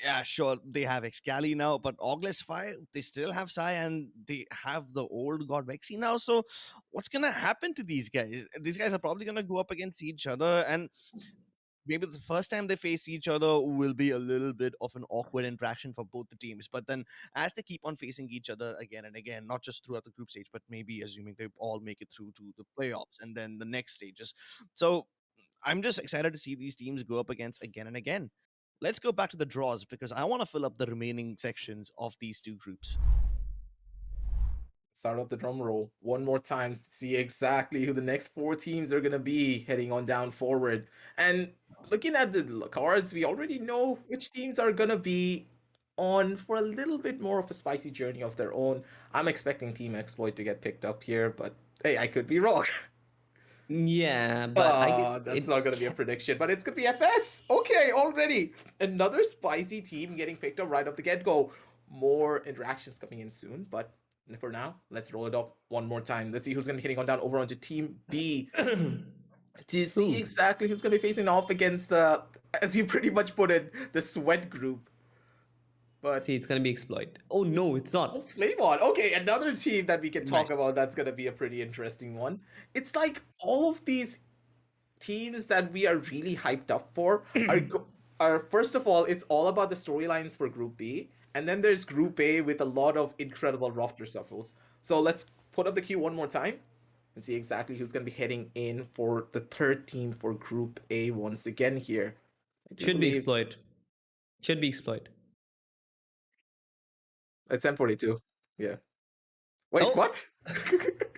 yeah, sure, they have Excali now, but Augless Fire, they still have Sai, and they have the old God Vexi now. So, what's gonna happen to these guys? These guys are probably gonna go up against each other, and maybe the first time they face each other will be a little bit of an awkward interaction for both the teams. But then, as they keep on facing each other again and again, not just throughout the group stage, but maybe assuming they all make it through to the playoffs and then the next stages. So, I'm just excited to see these teams go up against again and again. Let's go back to the draws because I want to fill up the remaining sections of these two groups. start off the drum roll one more time to see exactly who the next four teams are gonna be heading on down forward. And looking at the cards, we already know which teams are gonna be on for a little bit more of a spicy journey of their own. I'm expecting Team Exploit to get picked up here, but hey, I could be wrong. Yeah, but I guess That's it not gonna be a prediction, but it's gonna be FS. Okay, already another spicy team getting picked up right off the get go. More interactions coming in soon, but for now, let's roll it up one more time. Let's see who's gonna be hitting on down over onto Team B to see Ooh. exactly who's gonna be facing off against the, as you pretty much put it, the sweat group. But See, it's gonna be exploit. Oh no, it's oh, not. Flamon. Okay, another team that we can talk Nice. about that's gonna be a pretty interesting one. It's like all of these teams that we are really hyped up for are first of all, it's all about the storylines for Group B, and then there's Group A with a lot of incredible roster shuffles. So let's put up the queue one more time and see exactly who's going to be heading in for the third team for Group A once again here. I do Should be believe exploit. Should be exploit. it's M42. Yeah. Wait, Oh, what?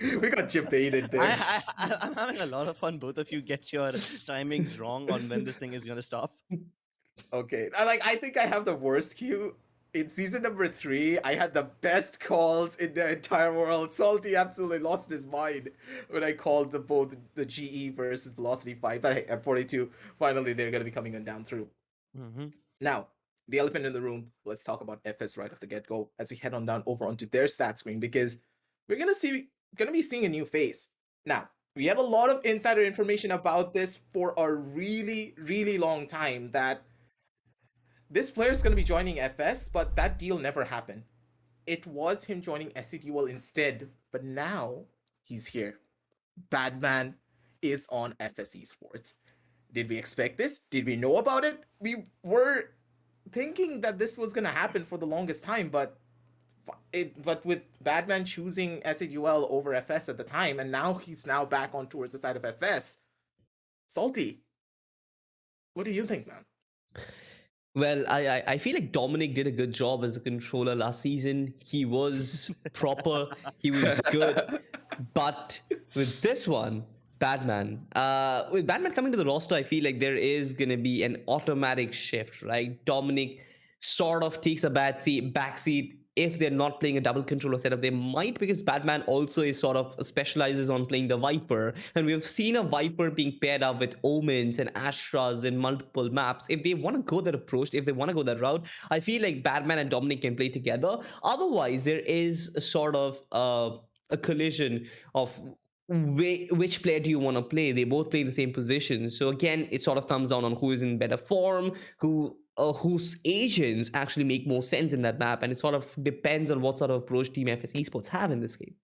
We got debated there. I'm having a lot of fun. Both of you get your timings wrong on when this thing is gonna stop. Okay, I think I have the worst queue. In season number 3, I had the best calls in the entire world. Salty absolutely lost his mind when I called both the GE versus Velocity fight. But hey, at 42, finally they're gonna be coming on down through. Mm-hmm. Now, the elephant in the room. Let's talk about FS right off the get go as we head on down over onto their stat screen because we're gonna be seeing a new face. Now, we had a lot of insider information about this for a really, really long time that this player is going to be joining FS, but that deal never happened. It was him joining SCDUL instead, but now he's here. Badman is on FS Esports. Did we expect this? Did we know about it? We were thinking that this was going to happen for the longest time, but but with Badman choosing SCDUL over FS at the time, and now he's now back on towards the side of FS. Salty, what do you think, man? well, I feel like Dominic did a good job as a controller last season. He was proper. He was good. But with this one, with Batman coming to the roster, I feel like there is gonna be an automatic shift, right? Dominic sort of takes a backseat if they're not playing a double controller setup. They might, because Batman also is sort of specializes on playing the Viper, and we've seen a Viper being paired up with Omens and Astras in multiple maps. If they want to go that approach, if they want to go that route, I feel like Batman and Dominic can play together. Otherwise, there is a sort of a collision of which player do you want to play. They both play the same position, so again it sort of comes down on who is in better form, whose agents actually make more sense in that map, and it sort of depends on what sort of approach Team FS Esports have in this game.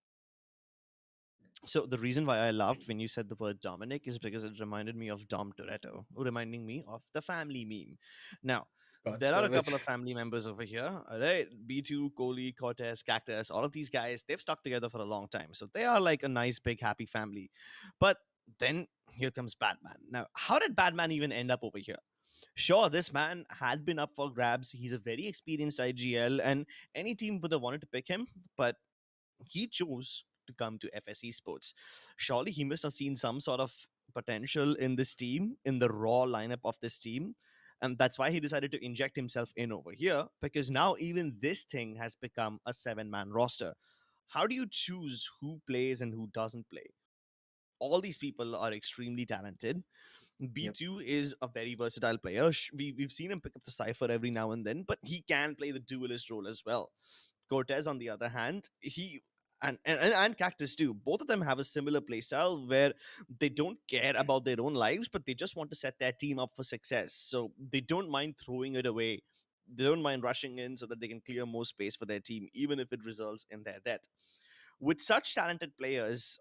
So the reason why I laughed when you said the word Dominic is because it reminded me of Dom Toretto, reminding me of the family meme. Now, God there are a damn couple it. of family members over here, all right? B2, Kohli, Cortez, Cactus, all of these guys, they've stuck together for a long time. So they are like a nice, big, happy family. But then here comes Batman. Now, how did Batman even end up over here? Sure, this man had been up for grabs. He's a very experienced IGL, and any team would have wanted to pick him, but he chose to come to FSE Sports. Surely he must have seen some sort of potential in this team, in the raw lineup of this team. And that's why he decided to inject himself in over here, because now even this thing has become a 7-man roster. How do you choose who plays and who doesn't play? All these people are extremely talented. Yep. B2 is a very versatile player. We've seen him pick up the Cypher every now and then, but he can play the duelist role as well. Cortez, on the other hand, he and Cactus too. Both of them have a similar playstyle where they don't care about their own lives, but they just want to set their team up for success. So they don't mind throwing it away. They don't mind rushing in so that they can clear more space for their team, even if it results in their death. With such talented players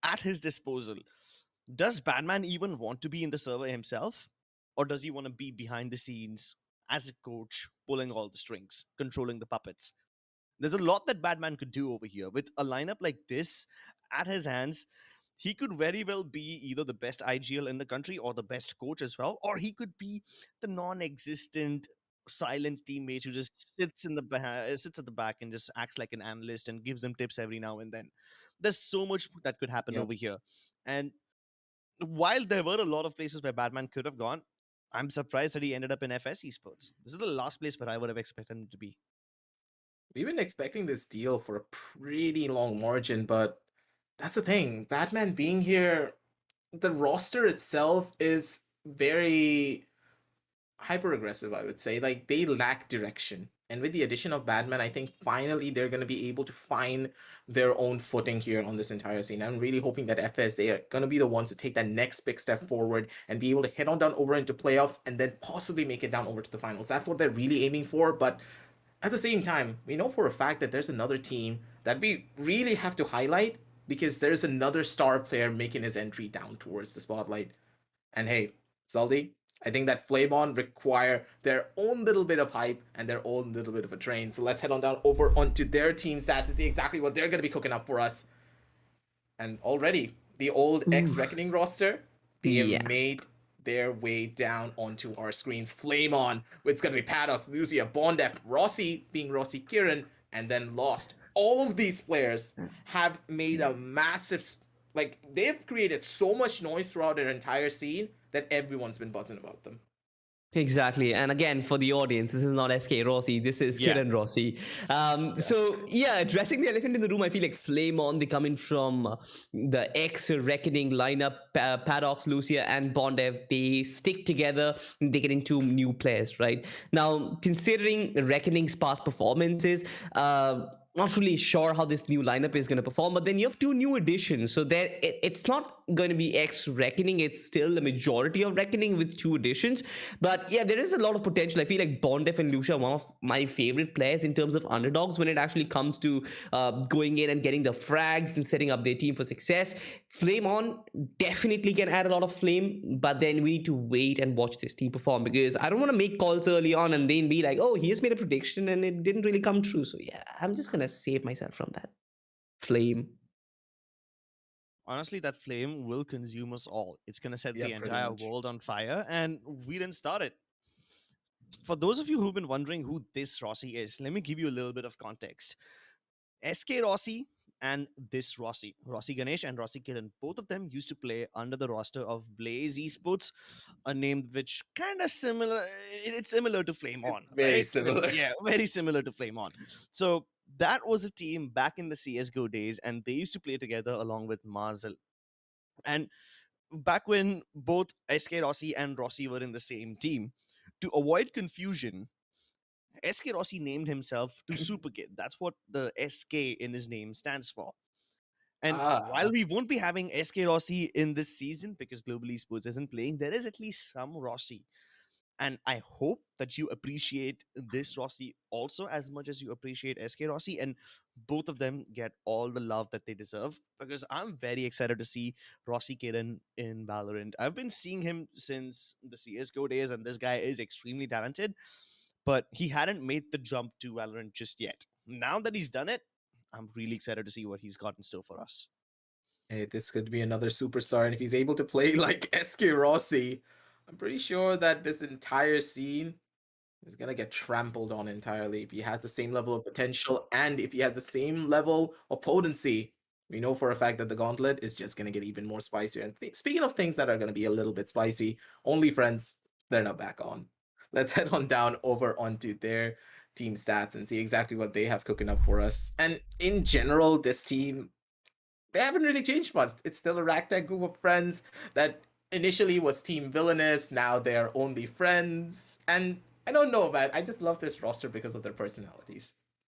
at his disposal, does Batman even want to be in the server himself? Or does he want to be behind the scenes as a coach, pulling all the strings, controlling the puppets? There's a lot that Batman could do over here. With a lineup like this at his hands, he could very well be either the best IGL in the country or the best coach as well, or he could be the non existent silent teammate who just sits at the back and just acts like an analyst and gives them tips every now and then. There's so much that could happen Yep. over here. And while there were a lot of places where Batman could have gone, I'm surprised that he ended up in FS Esports. This is the last place where I would have expected him to be. We've been expecting this deal for a pretty long margin, but that's the thing. Batman being here, the roster itself is very hyper aggressive, I would say. Like, they lack direction. And with the addition of Batman, I think finally they're going to be able to find their own footing here on this entire scene. I'm really hoping that FS, they are going to be the ones to take that next big step forward and be able to head on down over into playoffs and then possibly make it down over to the finals. That's what they're really aiming for. But at the same time, we know for a fact that there's another team that we really have to highlight because there's another star player making his entry down towards the spotlight. And hey, Saldi, I think that Flamon require their own little bit of hype and their own little bit of a train. So let's head on down over onto their team stats to see exactly what they're going to be cooking up for us. And already, the old X-Reckoning roster, they have made their way down onto our screens. Flamon, it's going to be Paradox, Lucia, Bondef, Rossi being Rossi Kiran, and then Lost. All of these players have made a massive, like, they've created so much noise throughout their entire scene that everyone's been buzzing about them. Exactly. And again, for the audience, this is not SK Rossi, this is Kiran Rossi. So, yeah, addressing the elephant in the room, I feel like Flame On, they come in from the X Reckoning lineup, Paradox, Lucia, and Bondev. They stick together, they get into new players, right? Now, considering Reckoning's past performances, not really sure how this new lineup is going to perform, but then you have two new additions. So there, it's not going to be X Reckoning. It's still a majority of Reckoning with two additions. But yeah, there is a lot of potential. I feel like Bondef and Lucia are one of my favorite players in terms of underdogs when it actually comes to going in and getting the frags and setting up their team for success. Flame On definitely can add a lot of flame, but then we need to wait and watch this team perform because I don't want to make calls early on and then be like, oh, he has made a prediction and it didn't really come true. So yeah, I'm just going to save myself from that. Flame. Honestly, that flame will consume us all. It's going to set the pretty entire much. world on fire, and we didn't start it. For those of you who've been wondering who this Rossi is, let me give you a little bit of context. SK Rossi and this Rossi, Rossi Ganesh and Rossi Kiran, both of them used to play under the roster of Blaze Esports, a name which kind of similar, it's similar to Flame On. It's very right? similar. Yeah, very similar to Flame On. So that was a team back in the CSGO days, and they used to play together along with Marzel. And back when both SK Rossi and Rossi were in the same team, to avoid confusion, SK Rossi named himself to Super Kid. That's what the SK in his name stands for. And while we won't be having SK Rossi in this season because Global Esports isn't playing, there is at least some Rossi. And I hope that you appreciate this Rossi also as much as you appreciate SK Rossi, and both of them get all the love that they deserve because I'm very excited to see Rossi Kiran in Valorant. I've been seeing him since the CSGO days, and this guy is extremely talented, but he hadn't made the jump to Valorant just yet. Now that he's done it, I'm really excited to see what he's got in store for us. Hey, this could be another superstar, and if he's able to play like SK Rossi, I'm pretty sure that this entire scene is gonna get trampled on entirely. If he has the same level of potential and if he has the same level of potency, we know for a fact that the Gauntlet is just gonna get even more spicier. And speaking of things that are gonna be a little bit spicy, Only Friends, they're not back on. Let's head on down over onto their team stats and see exactly what they have cooking up for us. And in general, this team, they haven't really changed much. It's still a ragtag group of friends that initially was Team Villainous, now they're only friends. And I don't know, man. I just love this roster because of their personalities.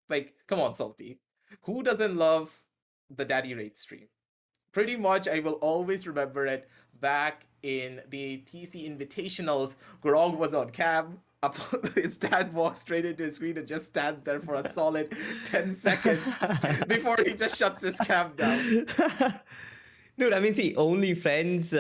Like, come on, Salty. Who doesn't love the Daddy Raid stream? Pretty much, I will always remember it back in the TC Invitationals. Gorong was on cam. His dad walks straight into his screen and just stands there for a solid 10 seconds before he just shuts his cam down. Dude, I mean, see, only friends,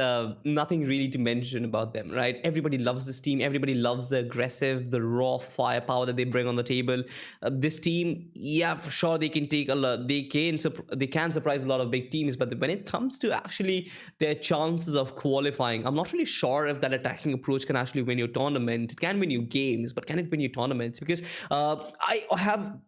nothing really to mention about them, right? Everybody loves this team. Everybody loves the aggressive, the raw firepower that they bring on the table. This team, yeah, for sure, they can take a lot. They can surprise a lot of big teams. But when it comes to actually their chances of qualifying, I'm not really sure if that attacking approach can actually win you tournaments. It can win you games, but can it win you tournaments? Because I have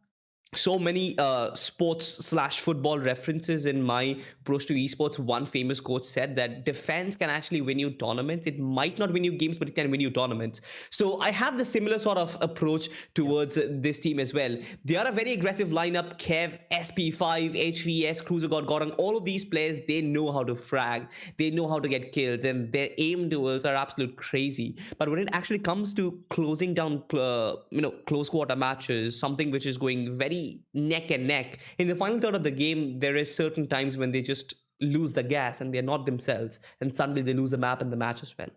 so many sports slash football references in my approach to esports. One famous coach said that defense can actually win you tournaments. It might not win you games, but it can win you tournaments. So I have the similar sort of approach towards this team as well. They are a very aggressive lineup. Kev, SP5, HVS, Cruiser God Gorang, all of these players, they know how to frag, they know how to get kills, and their aim duels are absolute crazy. But when it actually comes to closing down close quarter matches, something which is going very neck and neck in the final third of the game, there is certain times when they just lose the gas and they're not themselves, and suddenly they lose the map and the match as well.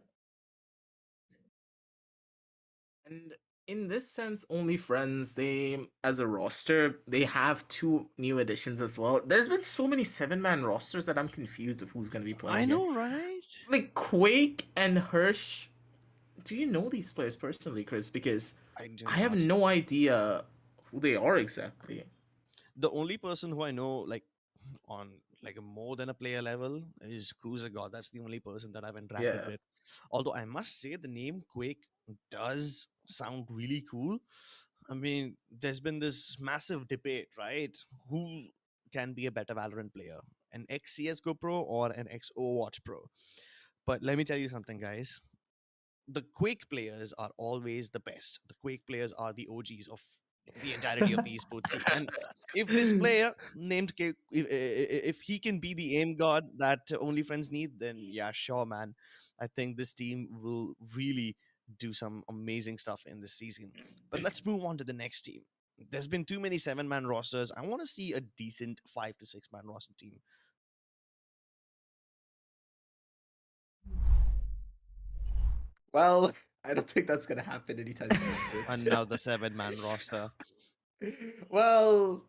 And in this sense, Only Friends, they, as a roster, they have two new additions as well. There's been so many seven-man rosters that I'm confused of who's going to be playing I here. know, right? Like Quake and Hirsch, do you know these players personally, Chris? Because I do I have not. no idea who they are exactly. The only person who I know, like on like a more than a player level, is Cruiser God. That's the only person that I've interacted Yeah. with. Although I must say, the name Quake does sound really cool. I mean, there's been this massive debate, right? Who can be a better Valorant player, an ex CS:GO pro or an ex Overwatch pro? But let me tell you something, guys. The Quake players are always the best. The Quake players are the OGs of the entirety of the esports scene. And if this player named Quake, if he can be the aim god that only friends need, then yeah, sure, man. I think this team will really do some amazing stuff in this season. But let's move on to the next team. There's been too many seven-man rosters. I want to see a decent 5 to 6 man roster team. Well, I don't think that's gonna happen anytime soon, Chris. Another 7-man roster. Well,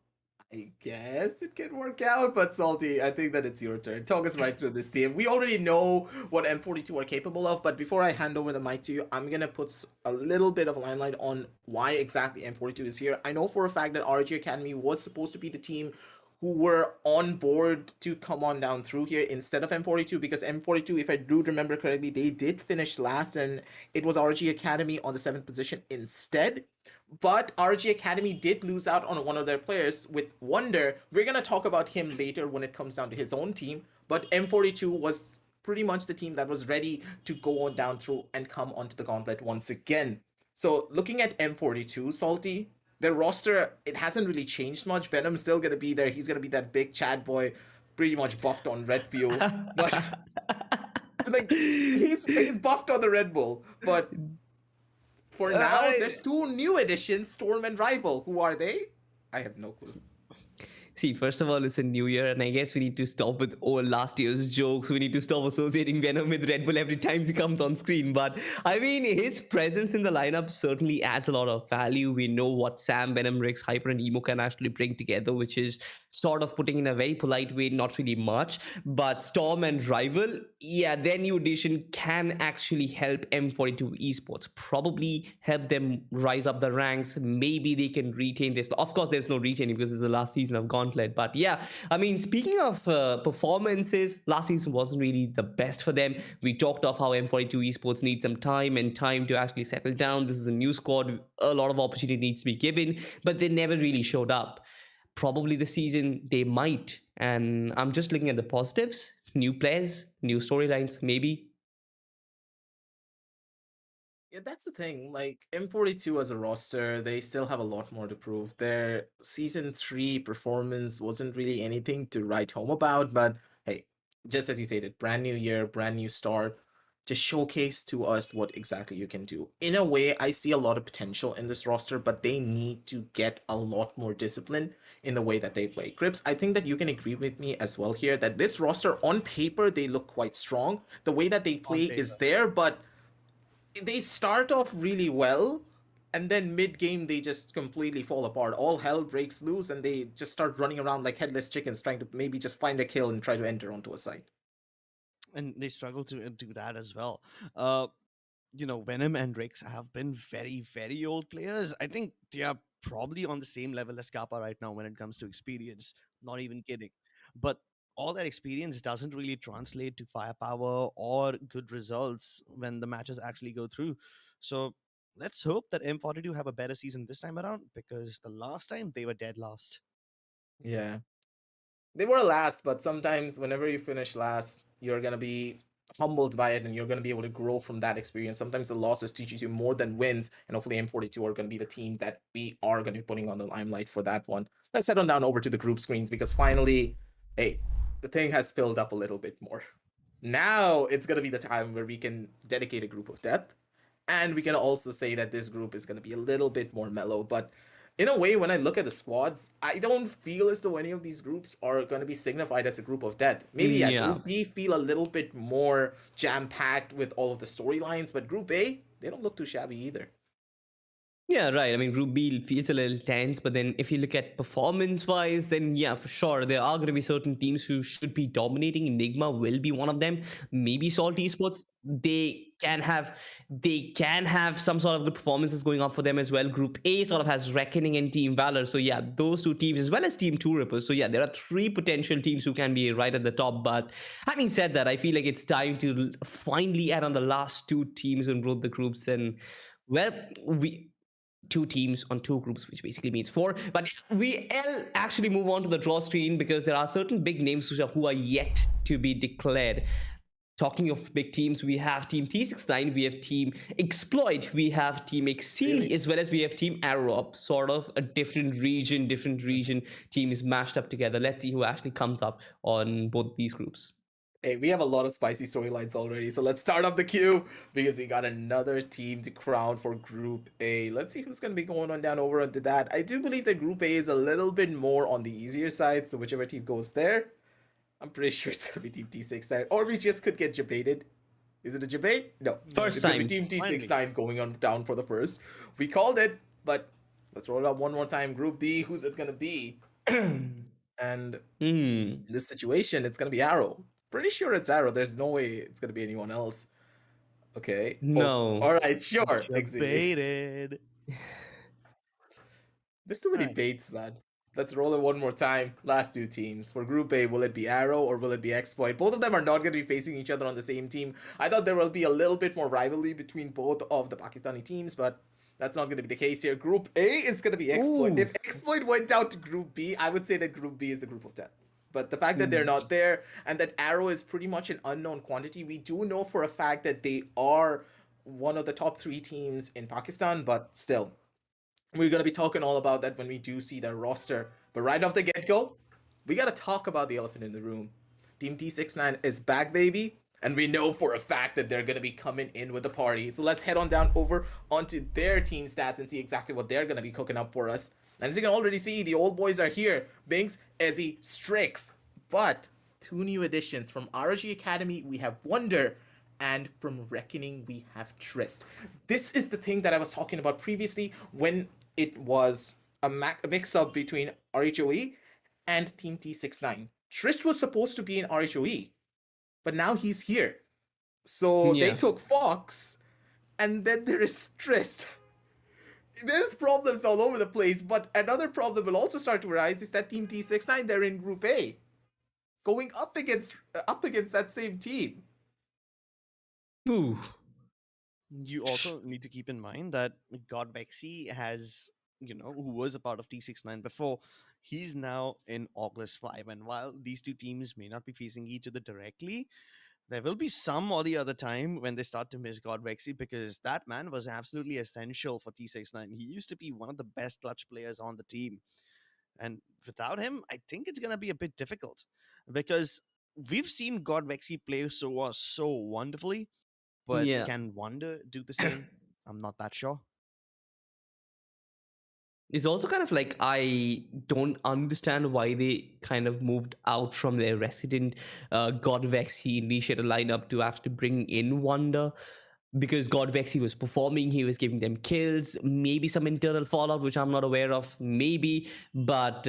I guess it can work out, but Salty, I think that it's your turn. Talk us right through this team. We already know what M42 are capable of, but before I hand over the mic to you, I'm gonna put a little bit of a limelight on why exactly M42 is here. I know for a fact that RG Academy was supposed to be the team who were on board to come on down through here instead of M42, because M42, if I do remember correctly, they did finish last and it was RG Academy on the 7th position instead. But RG Academy did lose out on one of their players with Wonder. We're going to talk about him later when it comes down to his own team. But M42 was pretty much the team that was ready to go on down through and come onto the gauntlet once again. So looking at M42, Salty, their roster, it hasn't really changed much. Venom's still going to be there. He's going to be that big Chad boy, pretty much buffed on Red Fuel. But like he's buffed on the Red Bull. But for now, there's two new additions, Storm and Rival. Who are they? I have no clue. See, first of all, it's a new year, and I guess we need to stop with all last year's jokes. We need to stop associating Venom with Red Bull every time he comes on screen. But I mean, his presence in the lineup certainly adds a lot of value. We know what Sam, Venom, Rix, Hyper, and Emo can actually bring together, which is sort of putting in a very polite way, not really much. But Storm and Rival, yeah, their new addition can actually help M42 Esports, probably help them rise up the ranks. Maybe they can retain this. Of course, there's no retaining because it's the last season of Gauntlet. But yeah, I mean, speaking of performances, last season wasn't really the best for them. We talked of how M42 Esports need some time and time to actually settle down. This is a new squad. A lot of opportunity needs to be given, but they never really showed up. Probably this season they might. And I'm just looking at the positives: new players, new storylines, maybe. Yeah, that's the thing. Like M42 as a roster, they still have a lot more to prove. Their season 3 performance wasn't really anything to write home about, but hey, just as you stated, brand new year, brand new start. Just showcase to us what exactly you can do. In a way, I see a lot of potential in this roster, but they need to get a lot more discipline in the way that they play. Crips, I think that you can agree with me as well here that this roster on paper they look quite strong. The way that they On play is paper. there, but they start off really well, and then mid game they just completely fall apart. All hell breaks loose and they just start running around like headless chickens trying to maybe just find a kill and try to enter onto a site. and they struggle to do that as well. Uh, Venom and Rix have been very, very old players. I think they are probably on the same level as Kappa right now when it comes to experience. Not even kidding. But all that experience doesn't really translate to firepower or good results when the matches actually go through. So let's hope that M42 have a better season this time around, because the last time they were dead last. Yeah. They were last, but sometimes whenever you finish last, you're gonna be humbled by it and you're gonna be able to grow from that experience. Sometimes the losses teaches you more than wins, and hopefully M42 are gonna be the team that we are gonna be putting on the limelight for that one. Let's head on down over to the group screens because finally, hey, the thing has filled up a little bit more. Now it's gonna be the time where we can dedicate a group of depth, and we can also say that this group is gonna be a little bit more mellow, but in a way, when I look at the squads, I don't feel as though any of these groups are going to be signified as a group of dead. Maybe, yeah, Yeah. Group B feel a little bit more jam-packed with all of the storylines, but Group A, they don't look too shabby either. Yeah, right. I mean, Group B feels a little tense, but then if you look at performance-wise, then yeah, for sure, there are going to be certain teams who should be dominating. Enigma will be one of them. Maybe Salt Esports. They can have some sort of good performances going on for them as well. Group A sort of has Reckoning and Team Valor. So yeah, those two teams as well as Team Two Rippers. So yeah, there are three potential teams who can be right at the top. But having said that, I feel like it's time to finally add on the last two teams in both the groups. And well, we two teams on two groups, which basically means four. But we'll actually move on to the draw screen because there are certain big names who are yet to be declared. Talking of big teams, we have Team T69, we have Team Exploit, we have Team Exceed, Really? as well as we have Team Arrow, sort of a different region teams mashed up together. Let's see who actually comes up on both these groups. Hey, we have a lot of spicy storylines already, so let's start up the queue because we got another team to crown for Group A. Let's see who's going to be going on down over into that. I do believe that Group A is a little bit more on the easier side, so whichever team goes there, I'm pretty sure it's going to be Team T69, or we just could get debated. Is it a debate? No. First It's going to be time. Team T69 going on down for the first. We called it, but let's roll it up one more time. Group B, who's it going to be? And in this situation, it's going to be Arrow. Pretty sure it's Arrow. There's no way it's going to be anyone else. Okay. No. Oh, all right, sure. Exactly. Debated. There's too many Alright. baits, man. Let's roll it one more time. Last two teams. For Group A, will it be Arrow or will it be Exploit? Both of them are not going to be facing each other on the same team. I thought there will be a little bit more rivalry between both of the Pakistani teams, but that's not going to be the case here. Group A is going to be Exploit. Ooh. If Exploit went down to Group B, I would say that Group B is the group of death. But the fact that they're not there and that Arrow is pretty much an unknown quantity, we do know for a fact that they are one of the top three teams in Pakistan, but still, we're going to be talking all about that when we do see their roster. But right off the get-go, we got to talk about the elephant in the room. Team T69 is back, baby. And we know for a fact that they're going to be coming in with a party. So let's head on down over onto their team stats and see exactly what they're going to be cooking up for us. And as you can already see, the old boys are here. Binks, Ezzy, Strix. But two new additions. From RG Academy, we have Wonder. And from Reckoning, we have Trist. This is the thing that I was talking about previously when it was a mix-up between RHOE and Team T69. Trist was supposed to be in RHOE, but now he's here. So they Yeah. took Fox, and then there is Trist. There's problems all over the place, but another problem will also start to arise is that Team T69, they're in Group A, going up against that same team. Ooh. You also need to keep in mind that God Bexy has, who was a part of T69 before, he's now in August 5. And while these two teams may not be facing each other directly, there will be some or the other time when they start to miss God Bexy, because that man was absolutely essential for T69. He used to be one of the best clutch players on the team. And without him, I think it's going to be a bit difficult, because we've seen God Vexy play so wonderfully, but Yeah. can Wonder do the same? I'm not that sure. It's also kind of like I don't understand why they kind of moved out from their resident God Vex. He initiated a lineup to actually bring in Wonder. because God Vexy was performing, he was giving them kills, maybe some internal fallout, which I'm not aware of, maybe. But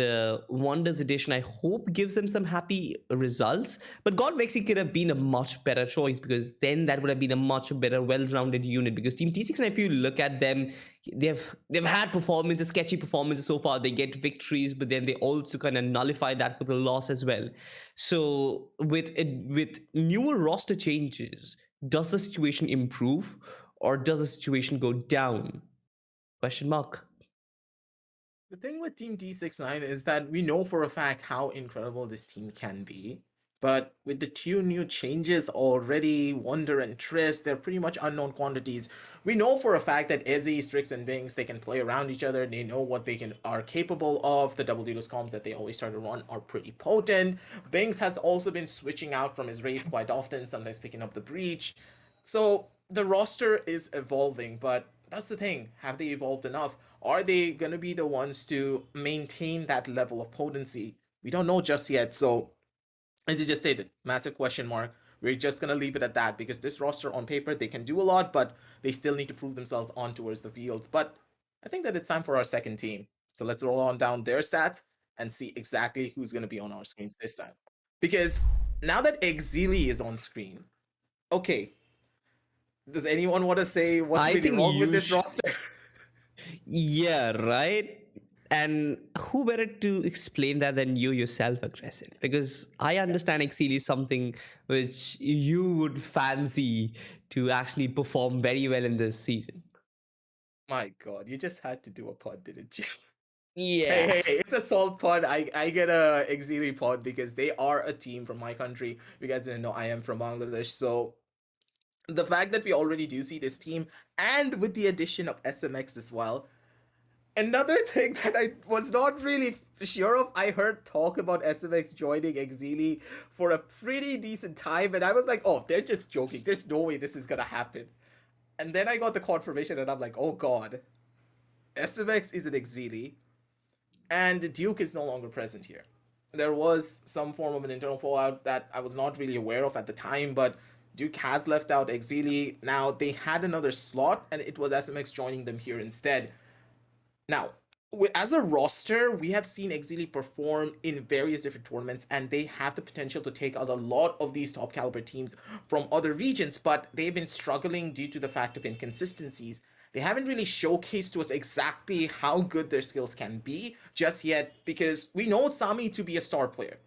Wonders Edition, I hope, gives them some happy results. But God Vexy could have been a much better choice, because then that would have been a much better, well-rounded unit. Because Team T6, and if you look at them, they've had performances, sketchy performances so far. They get victories, but then they also kind of nullify that with a loss as well. So with newer roster changes, does the situation improve or does the situation go down? Question mark. The thing with Team D69 is that we know for a fact how incredible this team can be. But with the two new changes already, Wonder and Triss, they're pretty much unknown quantities. We know for a fact that Ezzy, Strix, and Binks, they can play around each other. They know what they are capable of. The double DDoS comms that they always try to run are pretty potent. Binks has also been switching out from his race quite often, sometimes picking up the breach. So the roster is evolving, but that's the thing. Have they evolved enough? Are they going to be the ones to maintain that level of potency? We don't know just yet. So, as you just stated, massive question mark. We're just going to leave it at that because this roster on paper, they can do a lot, but they still need to prove themselves on towards the field. But I think that it's time for our second team. So let's roll on down their stats and see exactly who's going to be on our screens this time. Because now that Exili is on screen, okay, does anyone want to say what's I really think wrong with you this roster? Yeah, right. And who better to explain that than you yourself, Aggressive? Because I understand Exceed is something which you would fancy to actually perform very well in this season. My God, you just had to do a pod, didn't you? Hey, Yeah. hey, hey, it's a salt pod. I get a Exili pod because they are a team from my country. You guys didn't know I am from Bangladesh. So the fact that we already do see this team and with the addition of SMX as well. Another thing that I was not really sure of, I heard talk about SMX joining Exili for a pretty decent time, and I was like, oh, they're just joking. There's no way this is gonna happen. And then I got the confirmation, and I'm like, oh god, SMX is an Exili, and Duke is no longer present here. There was some form of an internal fallout that I was not really aware of at the time, but Duke has left out Exili. Now, they had another slot, and it was SMX joining them here instead. Now, as a roster, we have seen Exili perform in various different tournaments, and they have the potential to take out a lot of these top caliber teams from other regions, but they've been struggling due to the fact of inconsistencies. They haven't really showcased to us exactly how good their skills can be just yet, because we know Sami to be a star player.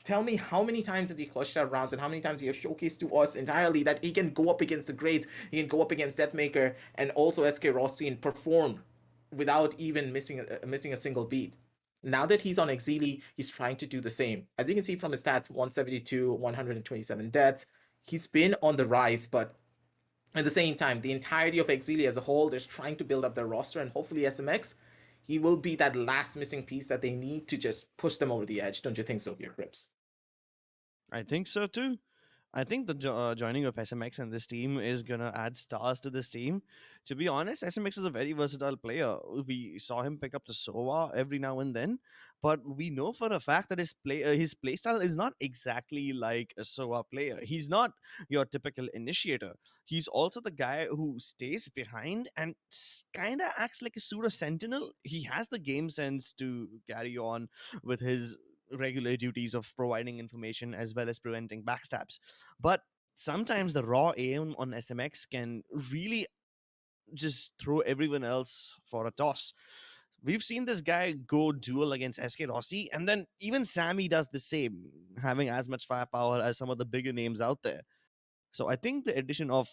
Tell me how many times has he clutched out rounds and how many times he has showcased to us entirely that he can go up against the greats, he can go up against Deathmaker and also SK Rossi and perform without even missing a single beat. Now that he's on Exili, he's trying to do the same. As you can see from his stats, 172, 127 deaths. He's been on the rise, but at the same time, the entirety of Exili as a whole, they're trying to build up their roster, and hopefully SMX, he will be that last missing piece that they need to just push them over the edge. Don't you think so here, Crips? I think so too. I think the joining of SMX and this team is gonna add stars to this team. To be honest, SMX is a very versatile player. We saw him pick up the Sova every now and then, but we know for a fact that his playstyle is not exactly like a Sova player. He's not your typical initiator. He's also the guy who stays behind and kind of acts like a pseudo sentinel. He has the game sense to carry on with his regular duties of providing information as well as preventing backstabs. But sometimes the raw aim on SMX can really just throw everyone else for a toss. We've seen this guy go duel against SK Rossi, and then even Sammy does the same, having as much firepower as some of the bigger names out there. So I think the addition of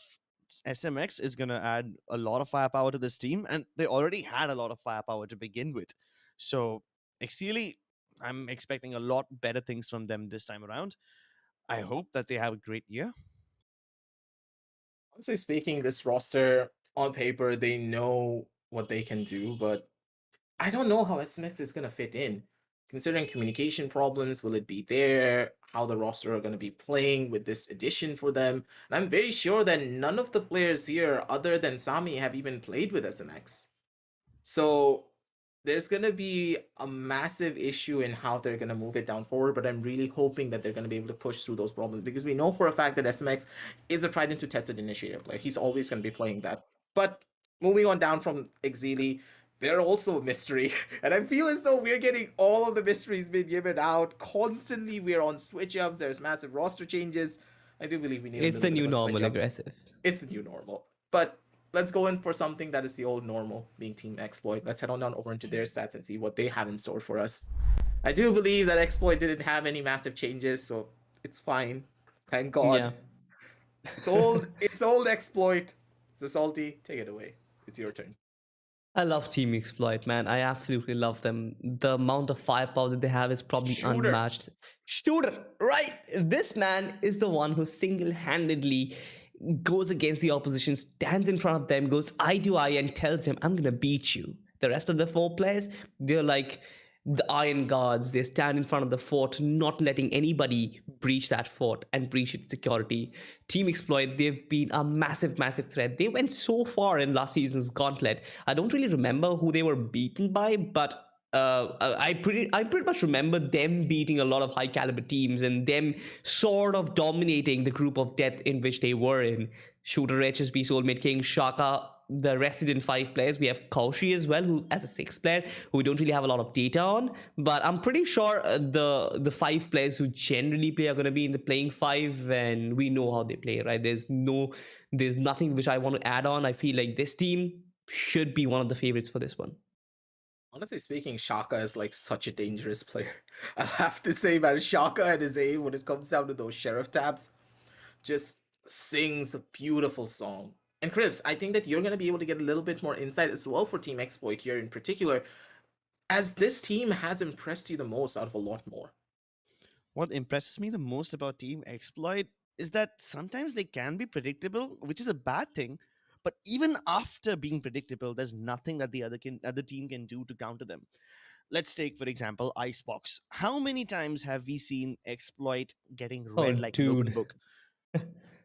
SMX is going to add a lot of firepower to this team, and they already had a lot of firepower to begin with. So, Exili, I'm expecting a lot better things from them this time around. I hope that they have a great year. Honestly speaking, this roster on paper, they know what they can do, but I don't know how SMX is going to fit in. Considering communication problems, will it be there? How the roster are going to be playing with this addition for them? And I'm very sure that none of the players here, other than Sami, have even played with SMX. So there's gonna be a massive issue in how they're gonna move it down forward, but I'm really hoping that they're gonna be able to push through those problems because we know for a fact that SMX is a tried and tested initiator player. He's always gonna be playing that. But moving on down from Exili, they're also a mystery. And I feel as though we're getting all of the mysteries being given out. Constantly we're on switch ups, there's massive roster changes. I do believe we need a It's little the bit new of a switch normal, up. aggressive. It's the new normal. But let's go in for something that is the old normal, being Team Exploit. Let's head on down over into their stats and see what they have in store for us. I do believe that Exploit didn't have any massive changes, so it's fine. Thank God. Yeah. It's old Exploit. So Salty, take it away. It's your turn. I love Team Exploit, man. I absolutely love them. The amount of firepower that they have is probably Shooter. unmatched. Shooter, right? This man is the one who single-handedly goes against the opposition, stands in front of them, goes eye to eye, and tells them, "I'm gonna beat you." The rest of the four players, they're like the iron guards. They stand in front of the fort, not letting anybody breach that fort and breach its security. Team Exploit, they've been a massive, massive threat. They went so far in last season's Gauntlet. I don't really remember who they were beaten by, but I pretty much remember them beating a lot of high caliber teams and them sort of dominating the group of death in which they were in. Shooter, HSB, Soulmate King, Shaka, the resident 5 players. We have Kaushi as well, who as a 6 player, who we don't really have a lot of data on. But I'm pretty sure the 5 players who generally play are going to be in the playing 5, and we know how they play, right? There's nothing which I want to add on. I feel like this team should be one of the favorites for this one. Honestly speaking, Shaka is like such a dangerous player. I'll have to say, man, Shaka and his aim when it comes down to those sheriff tabs just sings a beautiful song. And Cribs, I think that you're going to be able to get a little bit more insight as well for Team Exploit here in particular, as this team has impressed you the most out of a lot more. What impresses me the most about Team Exploit is that sometimes they can be predictable, which is a bad thing. But even after being predictable, there's nothing that the other team can do to counter them. Let's take, for example, Icebox. How many times have we seen Exploit getting Oh, read like an open dude. book?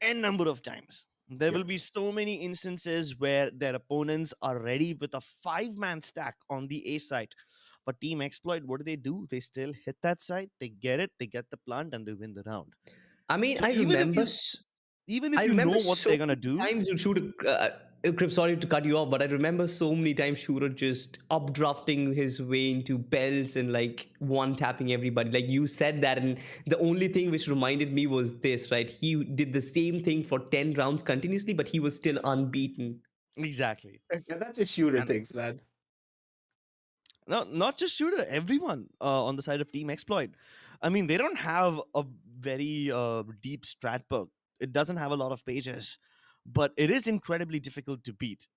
N number of times. There Yep. will be so many instances where their opponents are ready with a 5-man stack on the A site. But Team Exploit, what do? They still hit that site, they get it, they get the plant, and they win the round. I mean, So even if I you know remember what so they're gonna many do, times you shoot Crip, sorry to cut you off, but I remember so many times Shooter just updrafting his way into bells and like one tapping everybody. Like you said that, and the only thing which reminded me was this, right? He did the same thing for 10 rounds continuously, but he was still unbeaten. exactly. Yeah, that's just shooter And things, man. no, not just Shooter, everyone on the side of Team Exploit. I mean, they don't have a very deep strat book. It doesn't have a lot of pages, but it is incredibly difficult to beat.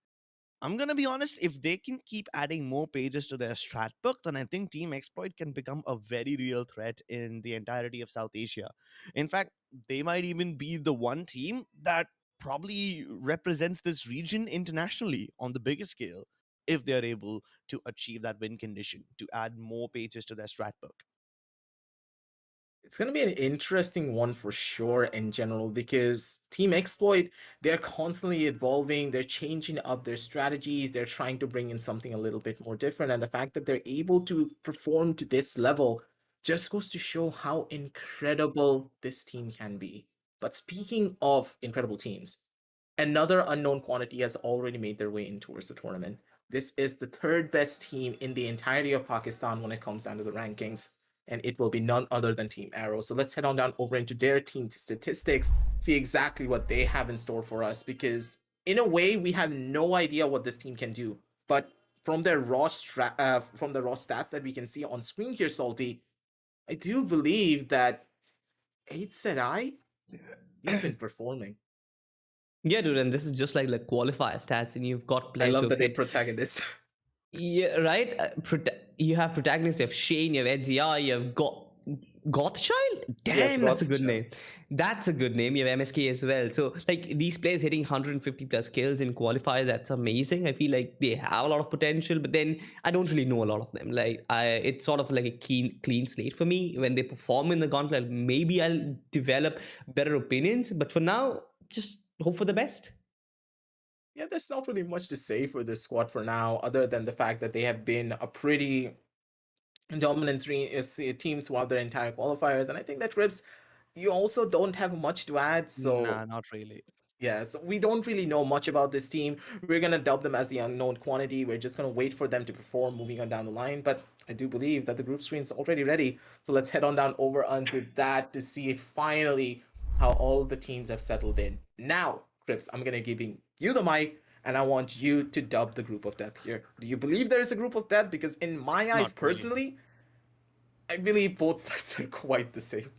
I'm gonna be honest, if they can keep adding more pages to their strat book, then I think Team Exploit can become a very real threat in the entirety of South Asia. In fact, they might even be the one team that probably represents this region internationally on the biggest scale if they're able to achieve that win condition to add more pages to their strat book. It's going to be an interesting one for sure in general because Team Exploit, they're constantly evolving, they're changing up their strategies, they're trying to bring in something a little bit more different. And the fact that they're able to perform to this level just goes to show how incredible this team can be. But speaking of incredible teams, another unknown quantity has already made their way in towards the tournament. This is the third best team in the entirety of Pakistan when it comes down to the rankings, and it will be none other than Team Arrow. So let's head on down over into their team statistics, see exactly what they have in store for us, because in a way we have no idea what this team can do. But from their raw stats that we can see on screen here, Salty, I do believe that 8 said he's been performing. Yeah, dude, and this is just like qualifier stats, and you've got I players love who the name hit. protagonist. Yeah, right. You have protagonists. You have Shane. You have Edzia. You have Gothchild. Yes, Damn, that's a good Rothschild. name. That's a good name. You have MSK as well. So like these players hitting 150 plus kills in qualifiers, that's amazing. I feel like they have a lot of potential, but then I don't really know a lot of them. It's sort of like a clean slate for me. When they perform in the gauntlet, maybe I'll develop better opinions. But for now, just hope for the best. Yeah, there's not really much to say for this squad for now, other than the fact that they have been a pretty dominant team throughout their entire qualifiers. And I think that Grips, you also don't have much to add. So Nah, not really. yeah, so we don't really know much about this team. We're gonna dub them as the unknown quantity. We're just gonna wait for them to perform moving on down the line. But I do believe that the group screen's already ready. So let's head on down over onto that to see finally how all the teams have settled in. Now, Crips, I'm gonna giving you the mic, and I want you to dub the group of death here. Do you believe there is a group of death? Because in my eyes, Not really. personally, I believe both sides are quite the same.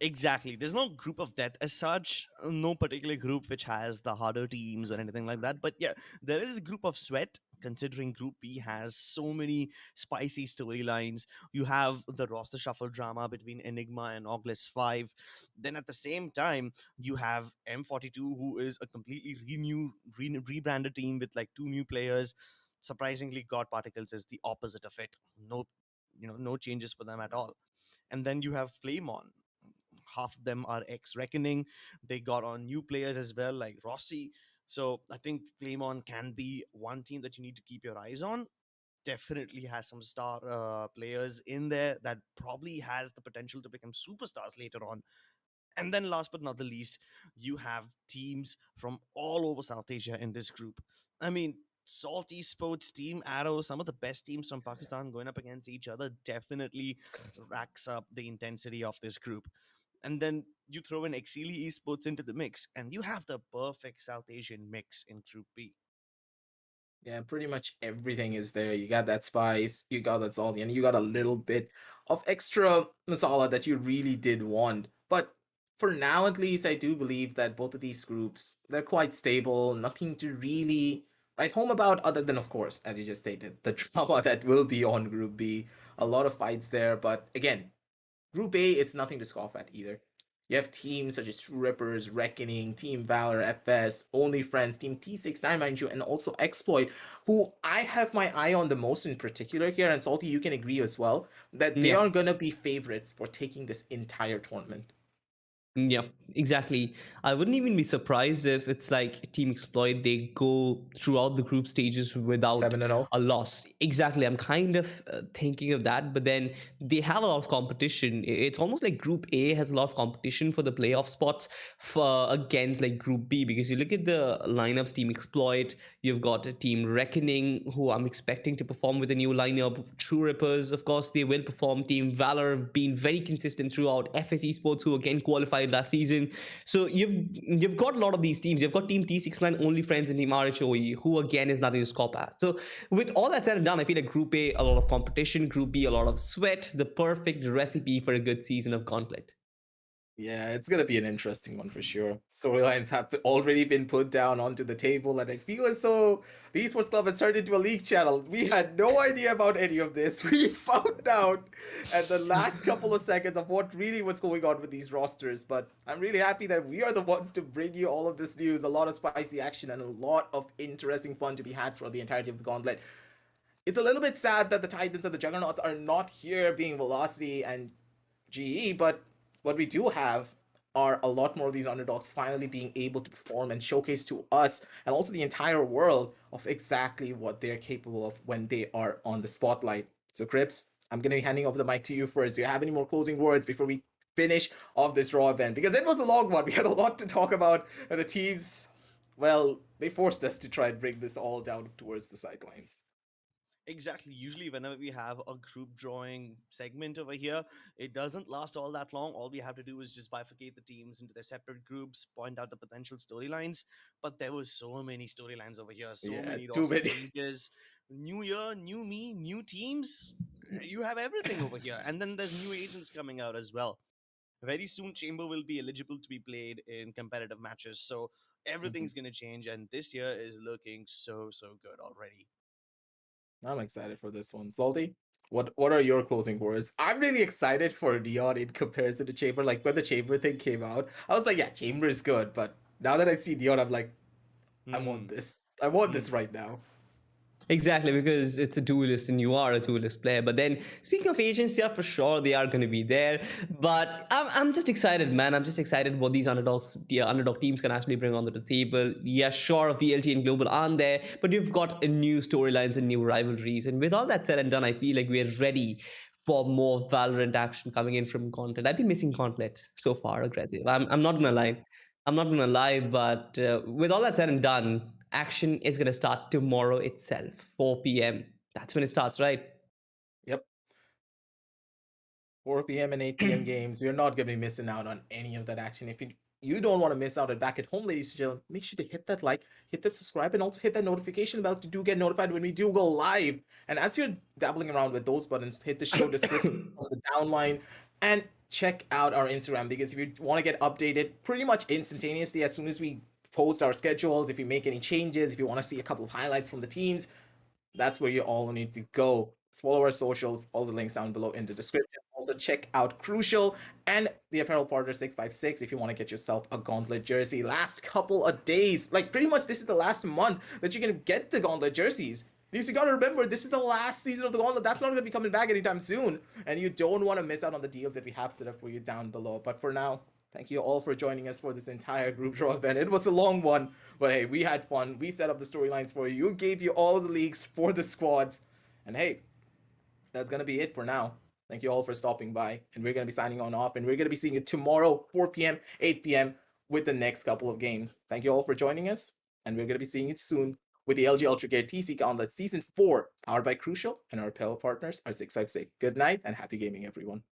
Exactly. There's no group of death as such, no particular group which has the harder teams or anything like that. But yeah, there is a group of sweat, considering Group B has so many spicy storylines. You have the roster shuffle drama between Enigma and August 5. Then at the same time, you have M42, who is a completely rebranded team with like two new players. Surprisingly, God Particles is the opposite of it. No, no changes for them at all. And then you have Flame On. Half of them are ex Reckoning. They got on new players as well, like Rossi. So I think Flamon can be one team that you need to keep your eyes on. Definitely has some star players in there that probably has the potential to become superstars later on. And then last but not the least, you have teams from all over South Asia in this group. I mean, Salty Sports Team Arrow, some of the best teams from Pakistan going up against each other, definitely racks up the intensity of this group. And then you throw in Exili Esports into the mix, and you have the perfect South Asian mix in Group B. Yeah, pretty much everything is there. You got that spice, you got that salt, and you got a little bit of extra masala that you really did want. But for now, at least, I do believe that both of these groups, they're quite stable. Nothing to really write home about, other than, of course, as you just stated, the drama that will be on Group B. A lot of fights there, but again, Group A, it's nothing to scoff at either. You have teams such as Rippers, Reckoning, Team Valor, FS, Only Friends, Team T69, mind you, and also Exploit, who I have my eye on the most in particular here, and Salty, you can agree as well, that they Yeah. are gonna be favorites for taking this entire tournament. Yeah, exactly. I wouldn't even be surprised if it's like Team Exploit, they go throughout the group stages without 7-0. a loss. Exactly. I'm kind of thinking of that, but then they have a lot of competition. It's almost like Group A has a lot of competition for the playoff spots for against like Group B, because you look at the lineups, Team Exploit, you've got Team Reckoning, who I'm expecting to perform with a new lineup. True Rippers, of course, they will perform. Team Valor being very consistent throughout. FS Esports, who again qualified last season. So you've got a lot of these teams. You've got Team T69, Only Friends, and Team RHOE, who again is nothing to scoff at. So with all that said and done, I feel like Group A lot of competition, Group B a lot of sweat, the perfect recipe for a good season of Gauntlet. Yeah, it's gonna be an interesting one for sure. Storylines have already been put down onto the table, and I feel as though the Esports Club has turned into a league channel. We had no idea about any of this. We found out at the last couple of seconds of what really was going on with these rosters. But I'm really happy that we are the ones to bring you all of this news, a lot of spicy action, and a lot of interesting fun to be had throughout the entirety of the Gauntlet. It's a little bit sad that the Titans and the Juggernauts are not here being Velocity and GE, but what we do have are a lot more of these underdogs finally being able to perform and showcase to us and also the entire world of exactly what they're capable of when they are on the spotlight. So, Crips, I'm going to be handing over the mic to you first. Do you have any more closing words before we finish off this Raw event? Because it was a long one. We had a lot to talk about, and the teams, well, they forced us to try and bring this all down towards the sidelines. Exactly. Usually, whenever we have a group drawing segment over here, it doesn't last all that long. All we have to do is just bifurcate the teams into their separate groups, point out the potential storylines. But there were so many storylines over here, so Yeah, many too roster many. changes, new year, new me, new teams. You have everything over here, and then there's new agents coming out as well. Very soon, Chamber will be eligible to be played in competitive matches, so everything's gonna change. And this year is looking so good already. I'm excited for this one. Salty, what are your closing words? I'm really excited for Neon in comparison to Chamber. Like when the Chamber thing came out, I was like, yeah, Chamber is good, but now that I see Neon, I'm like, I want Hmm. this. I want this right now. Exactly, because it's a duelist and you are a duelist player. But then, speaking of agents, yeah, for sure they are going to be there. But I'm just excited, man. I'm just excited what these underdogs, yeah, underdog teams can actually bring onto the table. Yeah, sure, VLT and Global aren't there, but you've got new storylines and new rivalries. And with all that said and done, I feel like we're ready for more Valorant action coming in from Gauntlet. I've been missing Gauntlet so far, aggressive. I'm not gonna lie. I'm not gonna lie, but with all that said and done, action is gonna start tomorrow itself, 4 p.m. That's when it starts, right? Yep. 4 p.m. and 8 p.m. games. You're not going to be missing out on any of that action. If you don't want to miss out, and back at home, ladies and gentlemen, make sure to hit that like, hit the subscribe, and also hit that notification bell to get notified when we do go live. And as you're dabbling around with those buttons, hit the show description on the downline and check out our Instagram, because if you want to get updated pretty much instantaneously as soon as we post our schedules, if we make any changes, if you want to see a couple of highlights from the teams, that's where you all need to go. Follow our socials, all the links down below in the description. Also check out Crucial and the apparel partner 656 if you want to get yourself a Gauntlet jersey. Last couple of days, like pretty much this is the last month that you can get the Gauntlet jerseys. Because you gotta remember, this is the last season of the Gauntlet. That's not gonna be coming back anytime soon. And you don't want to miss out on the deals that we have set up for you down below. But for now, thank you all for joining us for this entire group draw event. It was a long one, but hey, we had fun. We set up the storylines for you. We gave you all the leagues for the squads. And hey, that's going to be it for now. Thank you all for stopping by. And we're going to be signing on off. And we're going to be seeing you tomorrow, 4 p.m., 8 p.m. with the next couple of games. Thank you all for joining us. And we're going to be seeing you soon with the LG Ultragear TC Gauntlet Season 4, powered by Crucial, and our apparel partners are 656. Good night and happy gaming, everyone.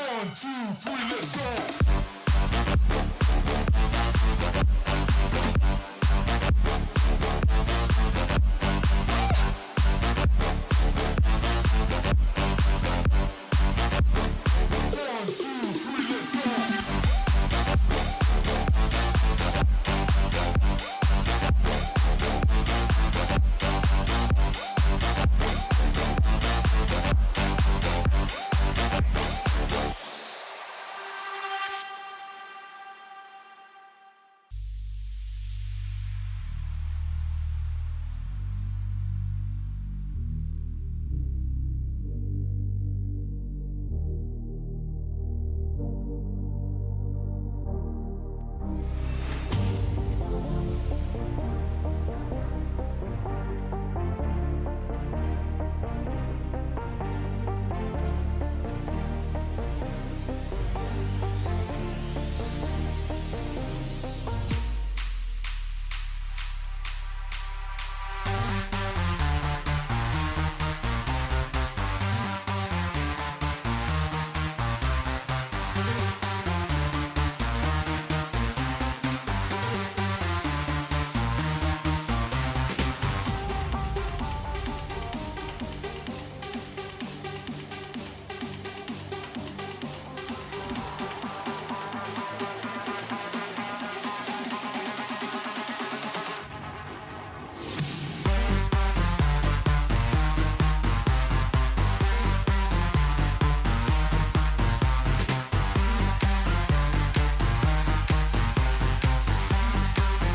One, two, three, let's go.